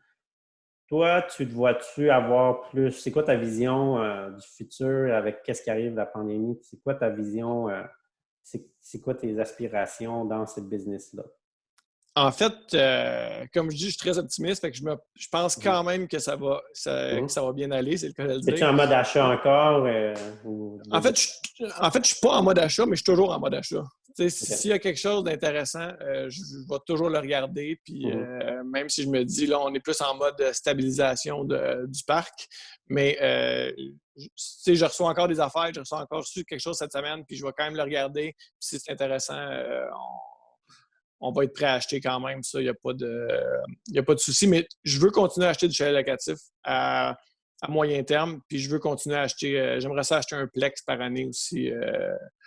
Toi, tu te vois-tu avoir plus... C'est quoi ta vision du futur avec qu'est-ce qui arrive, la pandémie? C'est quoi ta vision? C'est quoi tes aspirations dans ce business-là? En fait, comme je dis, je suis très optimiste. Fait que je pense quand même que ça va bien aller, c'est le cas de le dire. Es-tu en mode achat encore? En fait, je ne suis pas en mode achat, mais je suis toujours en mode achat. S'il y a quelque chose d'intéressant, je vais toujours le regarder. Puis même si je me dis, là, on est plus en mode stabilisation du parc. Mais je reçois encore des affaires, je reçois encore quelque chose cette semaine, puis je vais quand même le regarder. Puis si c'est intéressant, on va être prêt à acheter quand même. Ça, il n'y a pas de souci. Mais je veux continuer à acheter du chalet locatif à moyen terme. Puis je veux continuer à acheter. J'aimerais ça acheter un Plex par année aussi.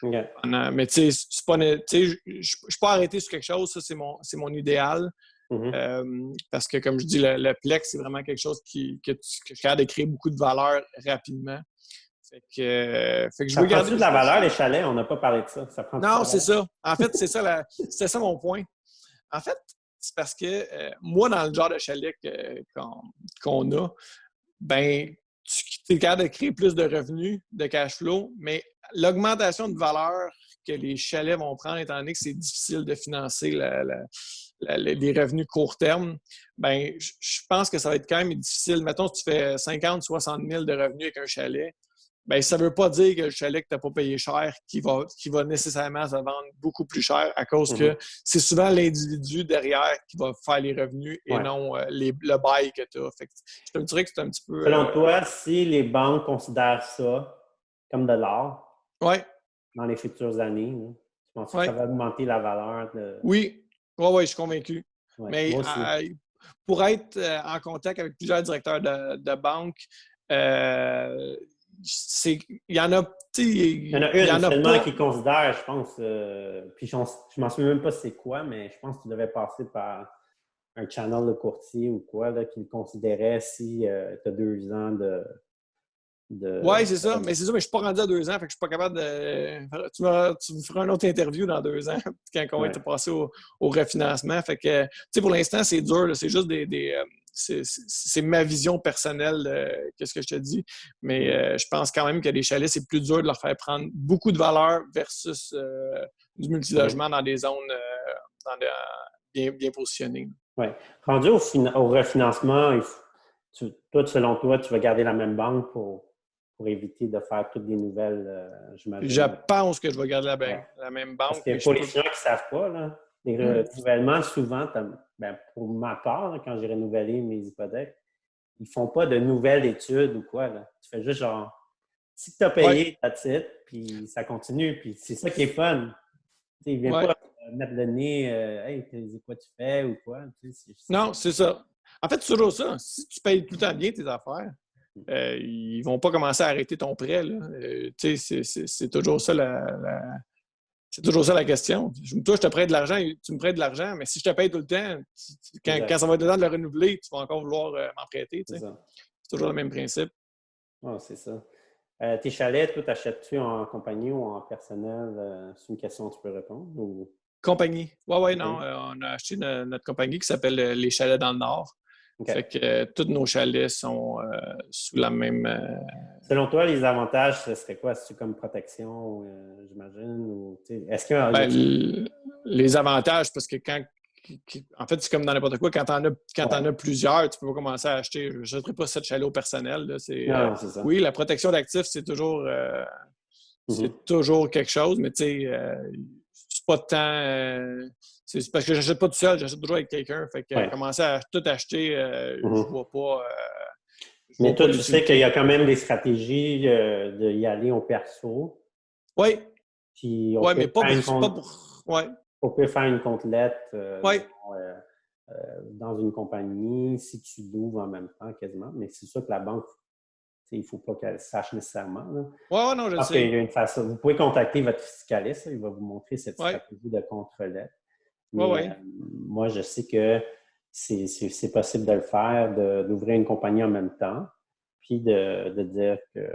Mais tu sais, je ne suis pas arrêté sur quelque chose. Ça, c'est mon idéal. Parce que, comme je dis, le Plex, c'est vraiment quelque chose que je suis capable de créer beaucoup de valeur rapidement. Fait que je veux garder de la valeur, les chalets. On n'a pas parlé de ça. Non, c'est ça. En fait, c'est ça mon point. En fait, c'est parce que moi, dans le genre de chalet qu'on a, ben, tu es capable de créer plus de revenus, de cash flow, mais l'augmentation de valeur que les chalets vont prendre, étant donné que c'est difficile de financer les revenus court terme, ben, je pense que ça va être quand même difficile. Mettons, si tu fais 50 60 000 de revenus avec un chalet, bien, ça ne veut pas dire que le chalet que tu n'as pas payé cher qui va nécessairement se vendre beaucoup plus cher à cause que c'est souvent l'individu derrière qui va faire les revenus et non le bail que tu as. Fait que je te dirais que c'est un petit peu... Selon toi, si les banques considèrent ça comme de l'art dans les futures années, tu penses que ça va augmenter la valeur de... Oui, je suis convaincu. Mais pour être en contact avec plusieurs directeurs de banques, il y en a, tu sais, Il y en a il y une en a seulement pas. qui considère, je pense, puis je m'en souviens même pas c'est quoi, mais je pense que tu devais passer par un channel de courtier ou quoi, là, qui le considérait si tu as 2 ans Oui, c'est ça. Mais c'est ça, mais je suis pas rendu à 2 ans, fait que je suis pas capable de. Tu me feras une autre interview dans 2 ans, quand on va être passé au refinancement. Fait que, tu sais, pour l'instant, c'est dur, là. C'est juste c'est ma vision personnelle, qu'est-ce que je te dis. Mais je pense quand même que les chalets, c'est plus dur de leur faire prendre beaucoup de valeur versus du multilogement dans des zones bien positionnées. Oui. Rendu au refinancement, toi, selon toi, tu vas garder la même banque pour éviter de faire toutes des nouvelles, j'imagine. Je pense que je vais garder Ouais. la même Parce banque. que pour les gens qui ne savent pas, là, les renouvellements, souvent, pour ma part, là, quand j'ai renouvelé mes hypothèques, ils ne font pas de nouvelles études ou quoi. Là. Tu fais juste genre, si tu as payé, that's it, puis ça continue, puis c'est ça qui est fun. Tu sais, il ne vient pas mettre le nez, hey, c'est quoi tu fais ou quoi. Tu sais, Non, c'est ça. En fait, c'est toujours ça. Si tu payes tout le temps bien tes affaires, ils ne vont pas commencer à arrêter ton prêt. Là. C'est toujours ça c'est toujours ça la question. Toi, je te prête de l'argent, tu me prêtes de l'argent, mais si je te paye tout le temps, quand ça va être le temps de le renouveler, tu vas encore vouloir m'emprêter. C'est toujours le même principe. Oh, c'est ça. Tes chalets, toi, t'achètes-tu en compagnie ou en personnel? C'est une question que tu peux répondre? Ou... Compagnie. Oui, non. On a acheté notre compagnie qui s'appelle Les Chalets dans le Nord. Okay. Fait que tous nos chalets sont sous la même. Selon toi, les avantages, ce serait quoi? C'est-tu comme protection, j'imagine? Ou, est-ce qu'il y a... Les avantages, parce que en fait, c'est comme dans n'importe quoi. Quand t'en as plusieurs, tu peux pas commencer à acheter. Je n'achèterai pas 7 chalets au personnel. Là. C'est ça. Oui, la protection d'actifs, c'est toujours, toujours quelque chose, mais tu sais, c'est pas de temps. C'est parce que j'achète pas tout seul, j'achète toujours avec quelqu'un. Fait que commencer à tout acheter, je vois pas. Mais toi, tu sais qu'il y a quand même des stratégies d'y aller au perso. Oui. Puis mais pas pour. Ouais. On peut faire une compte-lettre dans une compagnie si tu l'ouvres en même temps quasiment. Mais c'est sûr que la banque, il ne faut pas qu'elle sache nécessairement. Oui, non, je sais. Il y a une façon. Vous pouvez contacter votre fiscaliste, il va vous montrer cette stratégie de contre-lettre. Mais moi, je sais que c'est possible de le faire, d'ouvrir une compagnie en même temps, puis de dire que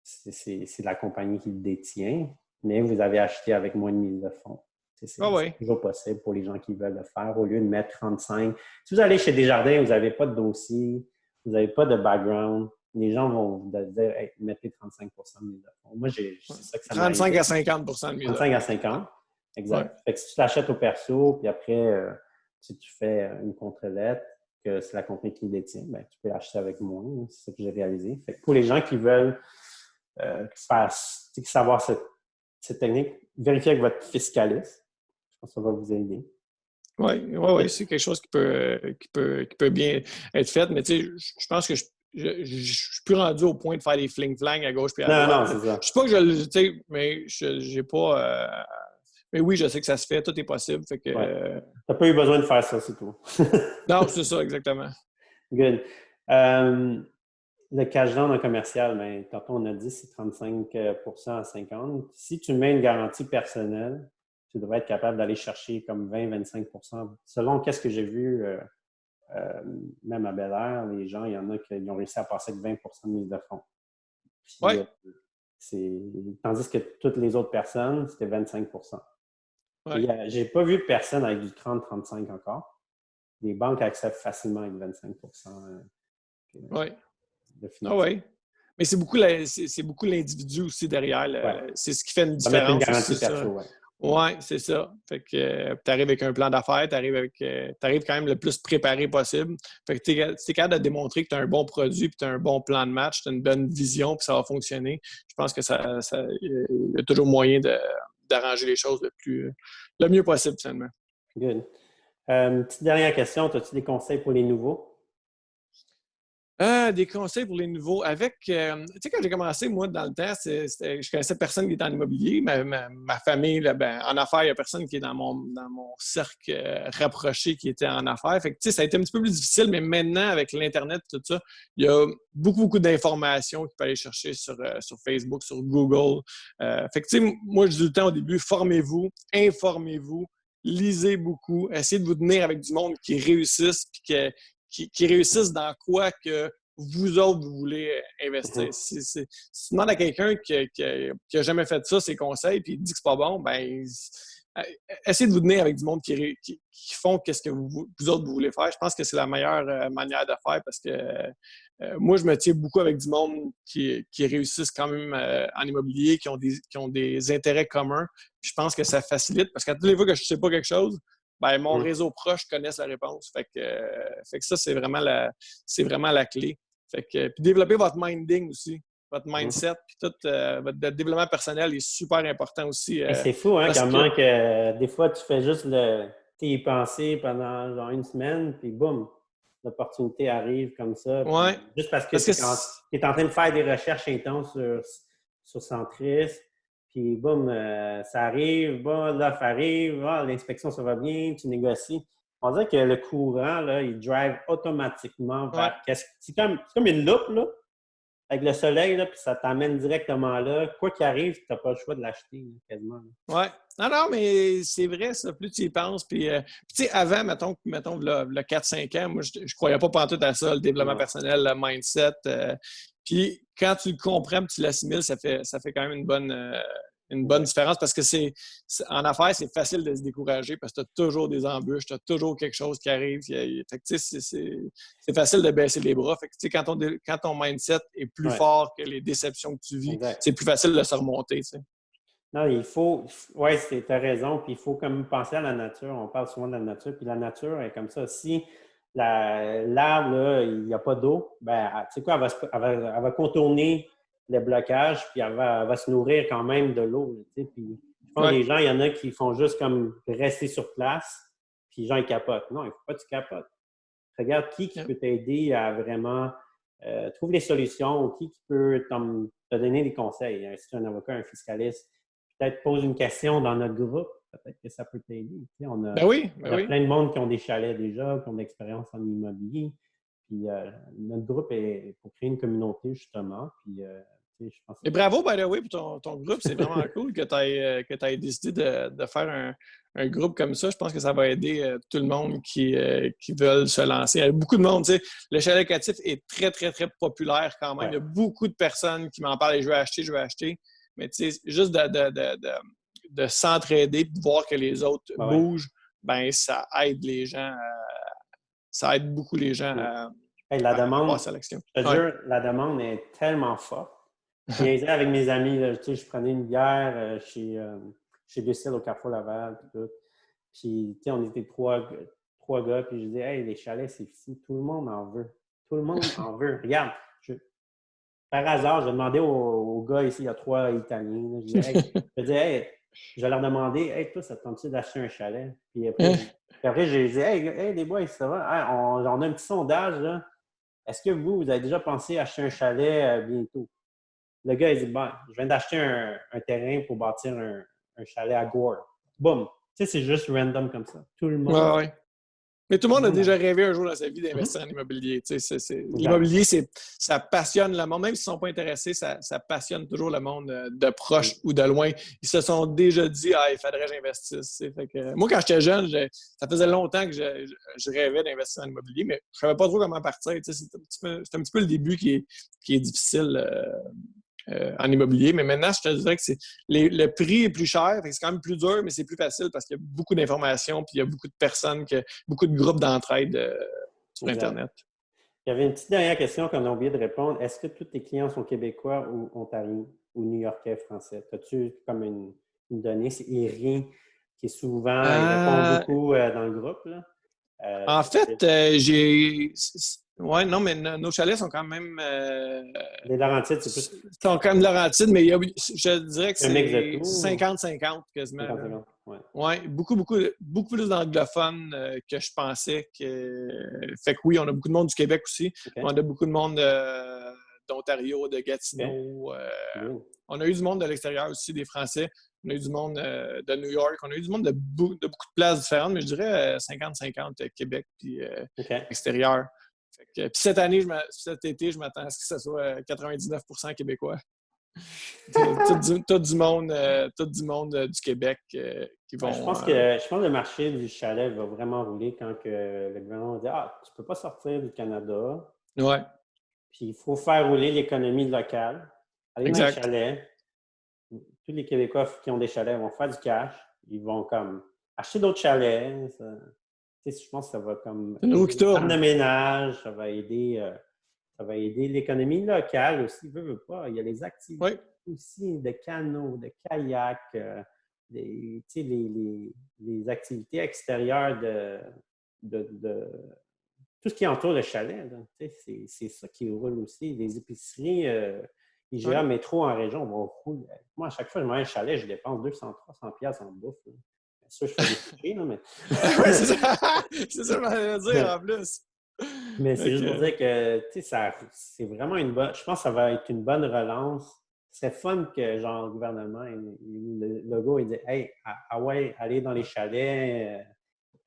c'est la compagnie qui le détient, mais vous avez acheté avec moins de 1000 de fonds. C'est toujours possible pour les gens qui veulent le faire, au lieu de mettre 35. Si vous allez chez Desjardins, vous n'avez pas de dossier, vous n'avez pas de background, les gens vont vous dire hey, mettez 35 de 1000 de fonds. Moi, c'est ça que ça 35 à 50 de 1000 35 à 50, exact. Fait que si tu l'achètes au perso, puis après, si tu fais une contre-lettre, que c'est la compagnie qui le détient, ben, tu peux l'acheter avec moi. C'est ça que j'ai réalisé. Fait que pour les gens qui veulent savoir cette technique, vérifiez avec votre fiscaliste. Je pense que ça va vous aider. Oui, c'est quelque chose qui peut bien être fait, mais tu sais, je pense que je suis plus rendu au point de faire des fling-flang à gauche puis à droite. Non, c'est ça. Je sais pas que tu sais, mais j'ai pas... mais oui, je sais que ça se fait, tout est possible. Fait que... Tu n'as pas eu besoin de faire ça, c'est tout. Non, c'est ça, exactement. Good. Le cash down en commercial, bien, tantôt on a dit c'est 35 à 50. Si tu mets une garantie personnelle, tu devrais être capable d'aller chercher comme 20-25 %. Selon qu'est-ce que j'ai vu, même à Bel-Air, les gens, il y en a qui ont réussi à passer avec 20 % de mise de fonds. Tandis que toutes les autres personnes, c'était 25 %. Je n'ai pas vu de personne avec du 30-35 encore. Les banques acceptent facilement avec 25 % de financement. Mais c'est beaucoup l'individu aussi derrière. C'est ce qui fait une différence. Mettre une garantie perso, Oui, c'est ça. Fait que tu arrives avec un plan d'affaires, tu arrives quand même le plus préparé possible. Fait que tu es capable de démontrer que tu as un bon produit, puis tu as un bon plan de match, tu as une bonne vision, puis ça va fonctionner. Je pense que il y a toujours moyen d'arranger les choses le mieux possible, finalement. Good. Petite dernière question, as-tu des conseils pour les nouveaux? Des conseils pour les nouveaux. Avec, tu sais, quand j'ai commencé, moi, dans le temps, je connaissais personne qui était en immobilier. Ma famille, là, en affaires, il n'y a personne qui est dans mon cercle rapproché qui était en affaires. Fait que, tu sais, ça a été un petit peu plus difficile, mais maintenant, avec l'Internet et tout ça, il y a beaucoup d'informations qu'il peut aller chercher sur Facebook, sur Google. Fait que, tu sais, moi, je dis tout le temps au début, formez-vous, informez-vous, lisez beaucoup, essayez de vous tenir avec du monde qui réussisse puis qui réussissent dans quoi que vous autres, vous voulez investir. Si tu demandes à quelqu'un qui a jamais fait ça, ses conseils, puis il dit que c'est pas bon, ben essayez de vous tenir avec du monde qui font ce que vous autres, vous voulez faire. Je pense que c'est la meilleure manière de faire parce que moi, je me tiens beaucoup avec du monde qui réussissent quand même en immobilier, qui ont des intérêts communs. Puis je pense que ça facilite parce qu'à toutes les fois que je ne sais pas quelque chose, ben, mon réseau proche connaît la réponse. Fait que ça, c'est vraiment la clé. Fait que, puis développer votre minding aussi, votre mindset, puis tout votre développement personnel est super important aussi. C'est fou, hein, comment que des fois, tu fais juste y penser pendant genre une semaine, puis boum, l'opportunité arrive comme ça. Ouais. Juste parce que tu es en train de faire des recherches intenses sur Centris. Puis, boum, ça arrive, bon, l'offre arrive, l'inspection, ça va bien, tu négocies. On dirait que le courant, là, il drive automatiquement vers... Ouais. C'est comme une loupe, là, avec le soleil, là, puis ça t'amène directement là. Quoi qu'il arrive, tu n'as pas le choix de l'acheter, quasiment. Oui. Non, mais c'est vrai, ça. Plus tu y penses. Puis, tu sais, avant, mettons le 4-5 ans, moi, je ne croyais pas pantoute à ça, le développement personnel, le mindset. Puis quand tu le comprends et tu l'assimiles, ça fait quand même une bonne différence parce que en affaires, c'est facile de se décourager parce que tu as toujours des embûches, tu as toujours quelque chose qui arrive. Fait que, c'est facile de baisser les bras. Fait que, quand ton mindset est plus fort que les déceptions que tu vis, c'est plus facile de se remonter. T'sais. Non, il faut... Oui, tu as raison. Puis il faut comme penser à la nature. On parle souvent de la nature. Puis la nature est comme ça. Si l'arbre, là, il n'y a pas d'eau, ben, tu sais quoi, elle va contourner le blocage, puis elle va se nourrir quand même de l'eau. Tu sais, puis je pense que les gens, il y en a qui font juste comme rester sur place, puis les gens, ils capotent. Non, il ne faut pas que tu capotes. Regarde qui peut t'aider à vraiment trouver des solutions, qui peut te donner des conseils. Si tu es un avocat, un fiscaliste, peut-être pose une question dans notre groupe. Peut-être que ça peut t'aider. Tu sais, on a plein de monde qui ont des chalets déjà, qui ont de l'expérience en immobilier. Puis notre groupe est pour créer une communauté, justement. Puis, tu sais, je pense Et bravo, by the way, pour ton groupe. C'est vraiment cool que tu aies décidé de faire un groupe comme ça. Je pense que ça va aider tout le monde qui veulent se lancer. Il y a beaucoup de monde. Tu sais, le chalet locatif est très, très, très populaire quand même. Il y a beaucoup de personnes qui m'en parlent et je veux acheter. Mais tu sais, juste de s'entraider et de voir que les autres bougent, ben ça aide les gens. Ça aide beaucoup les gens à passer à l'action. Je te jure, la demande est tellement forte. Je niaisais avec mes amis, là, tu sais, je prenais une bière chez Lucille au Carrefour Laval. Puis, tu sais, on était trois gars, puis je disais, hey, les chalets, c'est fou, tout le monde en veut. Tout le monde en veut. Regarde, par hasard, j'ai demandé aux gars ici, il y a 3 Italiens. Je disais, hey, je vais leur demander, hey, toi, ça te tente-tu d'acheter un chalet? Puis après, j'ai dit, hey, les boys, ça va? Hey, on a un petit sondage, là. Est-ce que vous avez déjà pensé acheter un chalet bientôt? Le gars, il dit, bon, je viens d'acheter un terrain pour bâtir un chalet à Gore. Boum! Tu sais, c'est juste random comme ça. Tout le monde. Ouais. Mais tout le monde a déjà rêvé un jour dans sa vie d'investir en immobilier. L'immobilier, ça passionne le monde. Même s'ils ne sont pas intéressés, ça passionne toujours le monde de proche ou de loin. Ils se sont déjà dit « Ah, il faudrait que j'investisse. » Moi, quand j'étais jeune, ça faisait longtemps que je rêvais d'investir en immobilier, mais je ne savais pas trop comment partir. C'est un petit peu le début qui est difficile en immobilier. Mais maintenant, je te dirais que le prix est plus cher. C'est quand même plus dur, mais c'est plus facile parce qu'il y a beaucoup d'informations puis il y a beaucoup de personnes, beaucoup de groupes d'entraide sur Internet. Il y avait une petite dernière question qu'on a oublié de répondre. Est-ce que tous tes clients sont québécois ou ontariens ou new-yorkais, français? As-tu comme une donnée? C'est Erin qui est souvent, il répond beaucoup dans le groupe. Là. En fait, j'ai... Oui, non, mais nos chalets sont quand même... Les Laurentides, c'est plus... sont quand même Laurentides, mais je dirais que c'est 50-50 quasiment. 50-50. Ouais. Oui, beaucoup plus d'anglophones que je pensais. Fait que oui, on a beaucoup de monde du Québec aussi. OK. On a beaucoup de monde d'Ontario, de Gatineau. Good. On a eu du monde de l'extérieur aussi, des Français. On a eu du monde de New York. On a eu du monde de beaucoup de places différentes, mais je dirais 50-50 Québec puis OK. extérieur. Puis cette année, cet été, je m'attends à ce que ce soit 99% québécois. Tout du monde du Québec qui vont. Je pense que le marché du chalet va vraiment rouler quand que le gouvernement va dire tu peux pas sortir du Canada, Ouais, puis il faut faire rouler l'économie locale. Aller dans les exact. chalets. Tous les Québécois qui ont des chalets vont faire du cash. Ils vont comme acheter d'autres chalets. Je pense que ça va comme C'est une roue aider qui les femmes tourne. de ménage, ça va aider l'économie locale aussi. Veut pas. Il y a les activités Oui. aussi de canaux, de kayaks, les activités extérieures de tout ce qui entoure le chalet. C'est ça qui roule aussi. Les épiceries, IGA, Ouais. métro en région vont rouler. Moi, à chaque fois que je vais à un chalet, je dépense 200-300 piastres en bouffe. Là. Bien sûr, je fais des sushis, là, mais... Oui, c'est ça. C'est ça que j'allais dire en plus. Mais c'est juste pour Ok. dire que, c'est vraiment une bonne... Je pense que ça va être une bonne relance. C'est fun que, genre, le gouvernement, le logo, il dit « Hey, ouais, allez dans les chalets,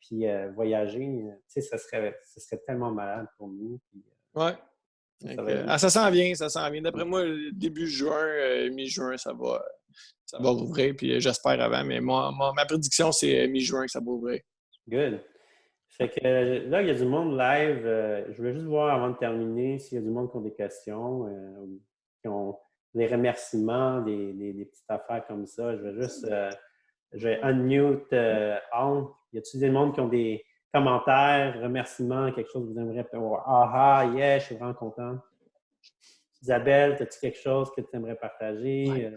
puis voyager. » ça serait tellement malade pour nous. Puis, Ouais. ça va être... Ça s'en vient, ça s'en vient. D'après moi, début juin, mi-juin, ça va rouvrir, puis j'espère avant, mais ma prédiction, c'est mi-juin que ça va ouvrir. Good. Fait que là, il y a du monde live. Je voulais juste voir avant de terminer s'il y a du monde qui ont des questions, qui ont des remerciements, des petites affaires comme ça. Je vais unmute all. Y a-t-il des monde qui ont des commentaires, remerciements, quelque chose que vous aimeriez? Yeah, je suis vraiment content. Isabelle, as-tu quelque chose que tu aimerais partager?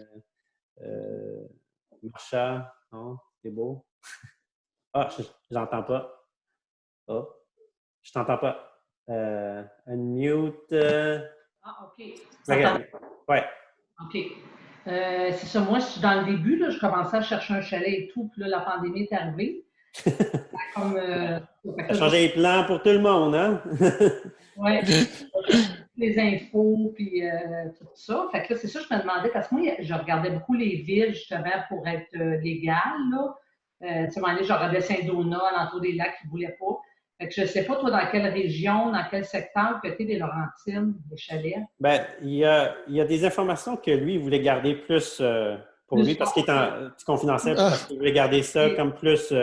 Marsha, non? C'est beau? J'entends pas. Oh, je t'entends pas. Unmute. OK. Ouais. OK. C'est ça. Moi, dans le début, là, je commençais à chercher un chalet et tout. Puis là, la pandémie est arrivée. Comme, Ça a changé les plans pour tout le monde, hein? ouais. Les infos, puis tout ça. Fait que là, c'est ça, je me demandais, parce que moi, je regardais beaucoup les villes, justement, pour être légales, là. Tu sais, à un moment donné, je regardais Saint-Donat, à l'entour des lacs, qui ne voulaient pas. Fait que je ne sais pas, toi, dans quelle région, dans quel secteur que tu es des Laurentides, des chalets. Ben, il y a des informations que lui, il voulait garder plus pour lui parce qu'il est en confidentiel, parce qu'il voulait garder ça comme plus.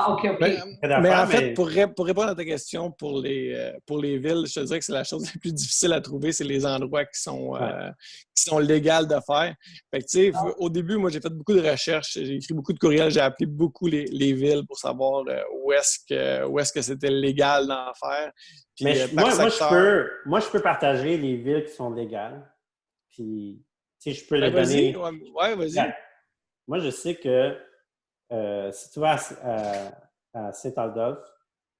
OK. Mais en fait, pour répondre à ta question, pour les villes, je te dirais que c'est la chose la plus difficile à trouver, c'est les endroits qui sont légaux de faire. Fait que, tu sais, au début, moi, j'ai fait beaucoup de recherches, j'ai écrit beaucoup de courriels, j'ai appelé beaucoup les villes pour savoir où est-ce que c'était légal d'en faire. Puis, mais moi, je peux partager les villes qui sont légales. Puis, tu sais, je peux les donner. Ouais, vas-y. Moi, je sais que si tu vas à Saint-Adolphe,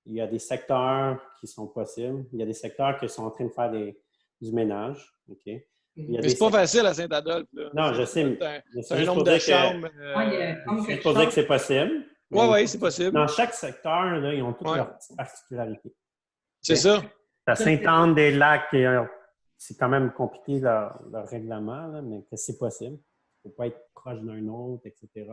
il y a des secteurs qui sont possibles. Il y a des secteurs qui sont en train de faire du ménage. Okay? Mais c'est pas facile à Saint-Adolphe. Là. Non, je sais. C'est un nombre de chambres. C'est pour dire que c'est possible. Oui, c'est possible. Dans chaque secteur, là, ils ont toutes leurs petites particularités. C'est ça. À Sainte-Anne-des-Lacs, c'est quand même compliqué leur règlement, là, mais que c'est possible. Il ne faut pas être proche d'un autre, etc.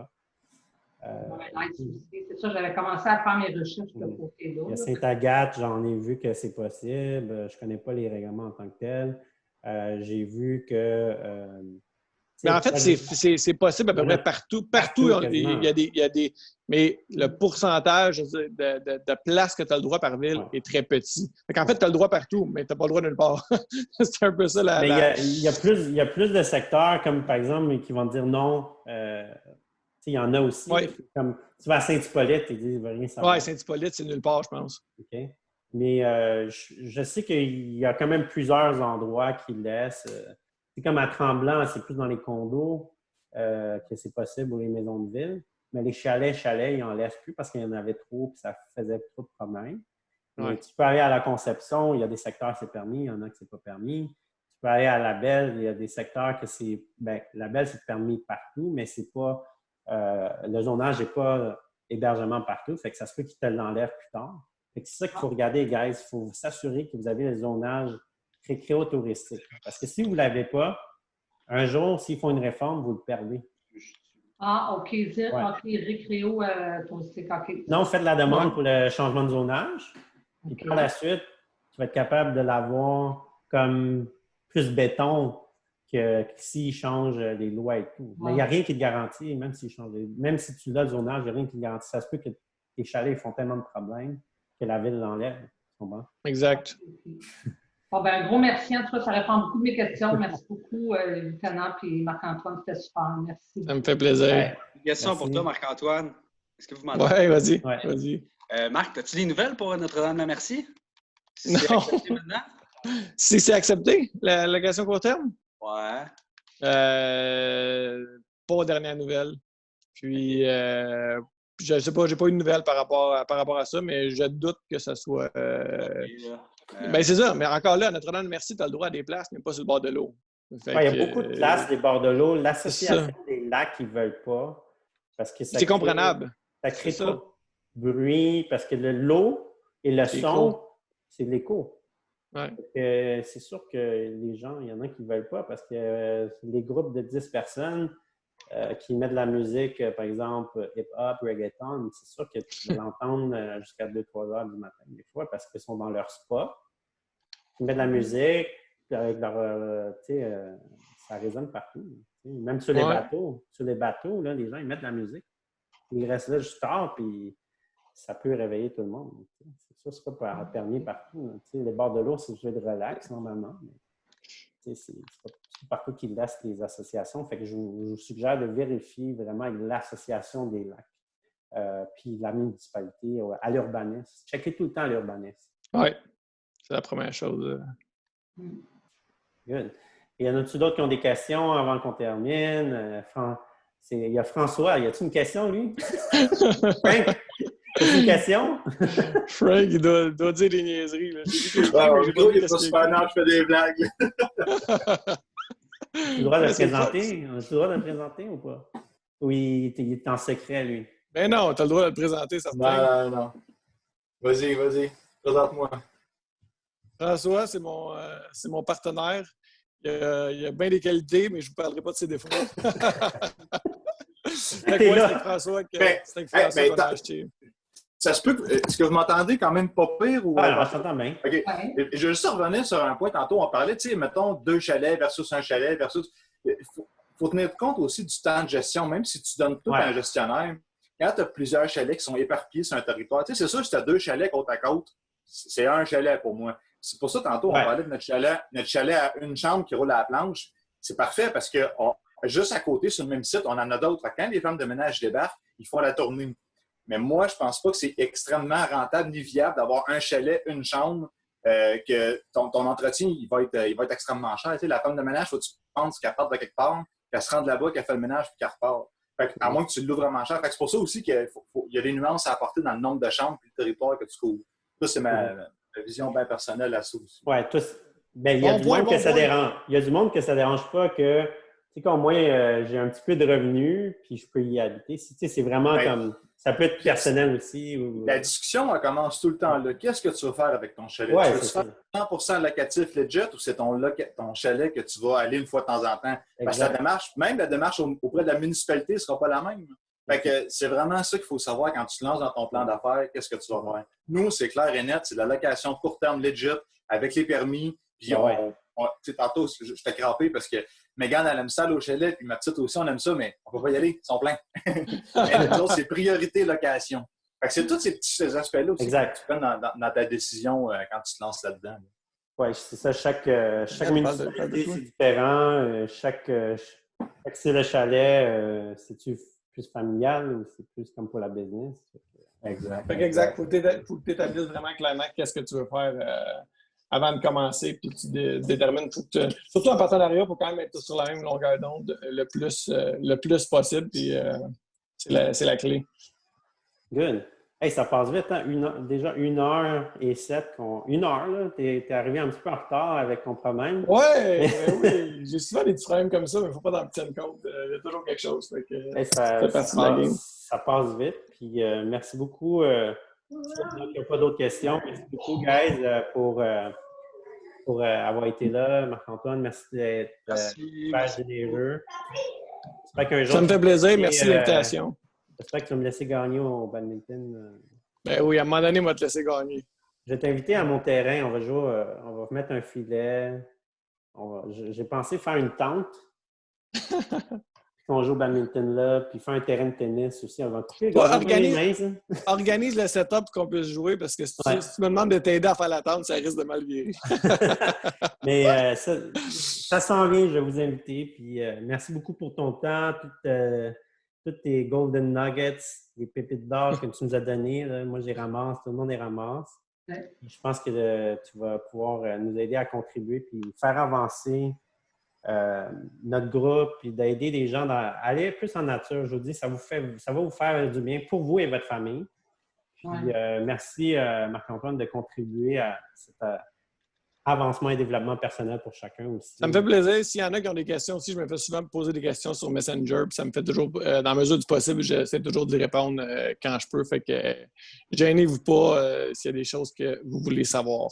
C'est ça, j'avais commencé à faire mes recherches de côté-là. Il y a Sainte-Agathe, j'en ai vu que c'est possible. Je ne connais pas les règlements en tant que tels. J'ai vu que... mais en fait, c'est possible à peu près partout. Partout, il y a des... Mais le pourcentage de places que tu as le droit par ville est très petit. En fait, tu as le droit partout, mais tu n'as pas le droit nulle part. C'est un peu ça la... Mais il y a plus de secteurs, comme par exemple, qui vont dire non... il y en a aussi. Comme tu vas à Saint-Hippolyte, ils disent rien savoir. Oui, Saint-Hippolyte, c'est nulle part, je pense. OK. Mais je sais qu'il y a quand même plusieurs endroits qui laissent. C'est comme à Tremblant, c'est plus dans les condos que c'est possible, ou les maisons de ville. Mais les chalets, ils n'en laissent plus parce qu'il y en avait trop et ça faisait trop de problèmes. Mais tu peux aller à la Conception, il y a des secteurs c'est permis, il y en a que c'est pas permis. Tu peux aller à La Belle, il y a des secteurs que c'est... Bien, La Belle, c'est permis partout, mais c'est pas le zonage n'est pas hébergement partout, fait que ça se peut qu'ils te l'enlèvent plus tard. Fait que c'est ça qu'il faut regarder, guys. Il faut s'assurer que vous avez le zonage récréo-touristique. Parce que si vous ne l'avez pas, un jour, s'ils font une réforme, vous le perdez. Ah, OK. Ouais. OK, récréo touristique. OK. Non, faites la demande pour le changement de zonage. Puis OK. par la suite, tu vas être capable de l'avoir comme plus béton que s'ils changent les lois et tout. Mais il n'y a rien qui te garantit, même s'ils changent même si tu l'as le zonage, il n'y a rien qui te garantit. Ça se peut que tes chalets font tellement de problèmes que la ville l'enlève. Tu comprends? Exact. Bon, ben, un gros merci. En tout cas, ça répond à beaucoup de mes questions. Merci beaucoup, lieutenant et Marc-Antoine. C'était super. Merci. Ça me fait plaisir. Ouais. Une question Merci. pour toi, Marc-Antoine. Est-ce que vous m'entendez? Ouais, vas-y. Ouais. Vas-y. Marc, as-tu des nouvelles pour Notre-Dame-la-Merci? Si Non. c'est accepté maintenant? Si c'est accepté, la location court terme? Ouais. Pas aux dernières nouvelles. Puis, je sais pas, j'ai pas eu de nouvelles par rapport à ça, mais je doute que ça soit. Ben, c'est ça. Mais encore là, à Notre-Dame-Merci, tu as le droit à des places, mais pas sur le bord de l'eau. Fait Ouais, il y a que, beaucoup de places des bords de l'eau. L'association ça. des lacs, ils ne veulent pas. Parce que ça C'est crée- comprenable. Ça crée C'est trop de bruit parce que l'eau et le C'est son, écho. c'est de l'écho. Ouais. C'est sûr que les gens, il y en a qui ne veulent pas parce que les groupes de 10 personnes qui mettent de la musique, par exemple, hip-hop, reggaeton, c'est sûr que tu vas l'entendre jusqu'à 2-3 heures du matin des fois parce qu'ils sont dans leur spa. Ils mettent de la musique, puis avec leur, ça résonne partout. Même sur les Ouais. bateaux. Sur les bateaux, là, les gens, ils mettent de la musique. Ils restent là juste tard, puis ça peut réveiller tout le monde. C'est sûr, c'est pas permis partout. Les bords de l'eau, c'est juste de relax, normalement. Mais c'est pas partout qu'ils laissent les associations. Fait que je vous suggère de vérifier vraiment avec l'association des lacs. Puis la municipalité, à l'urbanisme. Checkez tout le temps à l'urbanisme. Oui, c'est la première chose. Good. Et y en a-tu d'autres qui ont des questions avant qu'on termine? Il y a François. Y a-t-il une question, lui? Frank, as-tu une question? Frank, il doit dire des niaiseries. Là. Le gros, il est pas super non, je fais des blagues. Tu le droit de le C'est présenter? On a-tu le droit de le présenter ou pas? Oui, il est en secret, lui. Ben non, tu as le droit de le présenter, certain. Non. Vas-y, présente-moi. François, c'est mon partenaire. Il a bien des qualités, mais je ne vous parlerai pas de ses défauts. C'est avec François qu'on a acheté. Ça se peut. Est-ce que vous m'entendez quand même pas pire? Ou... Ah, non, je t'entends bien. OK. Ouais. Je veux juste revenir sur un point. Tantôt, on parlait, tu sais, mettons, 2 chalets versus un chalet versus. Il faut tenir compte aussi du temps de gestion, même si tu donnes tout à un gestionnaire. Quand tu as plusieurs chalets qui sont éparpillés sur un territoire, tu sais, c'est sûr, si tu as 2 chalets côte à côte, c'est un chalet pour moi. C'est pour ça, tantôt, on parlait de notre chalet à une chambre qui roule à la planche. C'est parfait parce que juste à côté, sur le même site, on en a d'autres. Quand les femmes de ménage débarquent, ils font la tournée. Mais moi, je pense pas que c'est extrêmement rentable ni viable d'avoir un chalet, une chambre, que ton entretien, il va être extrêmement cher. Tu sais, la femme de ménage, faut que tu penses qu'elle parte de quelque part, qu'elle se rende là-bas, qu'elle fait le ménage puis qu'elle repart. Fait que, à moins que tu l'ouvres vraiment cher. Fait que c'est pour ça aussi qu'il y a des nuances à apporter dans le nombre de chambres et le territoire que tu couvres. Ça, c'est ma vision bien personnelle à ça aussi. Oui, il y a du monde que ça dérange. Il y a du monde que ça ne dérange pas que, tu sais, comme moi, j'ai un petit peu de revenus, puis je peux y habiter. Tu sais, c'est vraiment comme, ça peut être personnel aussi. La discussion, elle commence tout le temps là. Qu'est-ce que tu veux faire avec ton chalet? Ouais, tu veux faire 100% locatif legit ou c'est ton chalet que tu vas aller une fois de temps en temps? Parce que la démarche auprès de la municipalité ne sera pas la même. Fait que c'est vraiment ça qu'il faut savoir quand tu te lances dans ton plan d'affaires, qu'est-ce que tu vas faire. Nous, c'est clair et net, c'est de la location court terme legit avec les permis. Puis tantôt, je t'ai crampé parce que Mégane, elle aime ça au chalet, puis ma petite aussi, on aime ça, mais on ne peut pas y aller, ils sont pleins. Mais nous autres, c'est priorité location. Fait que c'est tous ces aspects-là aussi que tu prends dans ta décision quand tu te lances là-dedans. Oui, c'est ça. Chaque municipalité, c'est différent. C'est le chalet, c'est-tu plus familial ou c'est plus comme pour la business? Exact. Il faut que tu établisses vraiment clairement qu'est-ce que tu veux faire avant de commencer, puis tu détermines, surtout en partenariat, il faut quand même être sur la même longueur d'onde le plus possible, puis c'est la clé. Good. Hey, ça passe vite, hein? Déjà 1h07. 1 heure, là. T'es arrivé un petit peu en retard avec ton problème. Ouais, oui. J'ai souvent des petits problèmes comme ça, mais il ne faut pas dans le petit compte. Il y a toujours quelque chose. Fait que, Hey, ça fait partie de la game. ça passe vite. Puis merci beaucoup. Il n'y a pas d'autres questions. Merci beaucoup, guys, pour avoir été là. Marc-Antoine, merci d'être super généreux. J'espère qu'un jour, Ça me fait plaisir. Merci de l'invitation. J'espère que tu vas me laisser gagner au badminton. Ben oui, à un moment donné, on va te laisser gagner. Je vais t'inviter à mon terrain. On va jouer, on va mettre un filet. J'ai pensé faire une tente. Puis on joue au badminton là, puis faire un terrain de tennis aussi. On va couper. Organise le setup pour qu'on puisse jouer, parce que si tu me demandes de t'aider à faire la tente, ça risque de mal virer. Mais ça s'en vient, je vais vous inviter. Puis merci beaucoup pour ton temps, toutes tes golden nuggets, les pépites d'or que tu nous as données. Là. Moi, je les ramasse, tout le monde les ramasse. Ouais. Je pense que tu vas pouvoir nous aider à contribuer puis faire avancer notre groupe, puis d'aider les gens à aller plus en nature. Je vous dis, ça va vous faire du bien pour vous et votre famille. Puis merci, Marc-Antoine, de contribuer à cet avancement et développement personnel pour chacun aussi. Ça me fait plaisir. S'il y en a qui ont des questions aussi, je me fais souvent poser des questions sur Messenger. Puis ça me fait toujours, dans la mesure du possible, j'essaie toujours de répondre quand je peux. Fait que gênez-vous pas s'il y a des choses que vous voulez savoir.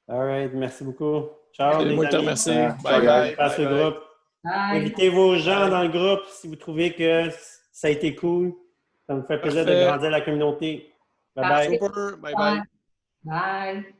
All right. Merci beaucoup. Ciao, les moi, amis. je te remercie. Bye. Passe le groupe. Bye. Invitez vos gens dans le groupe si vous trouvez que ça a été cool. Ça me fait plaisir de grandir la communauté. Bye bye. Super. Bye bye. Bye.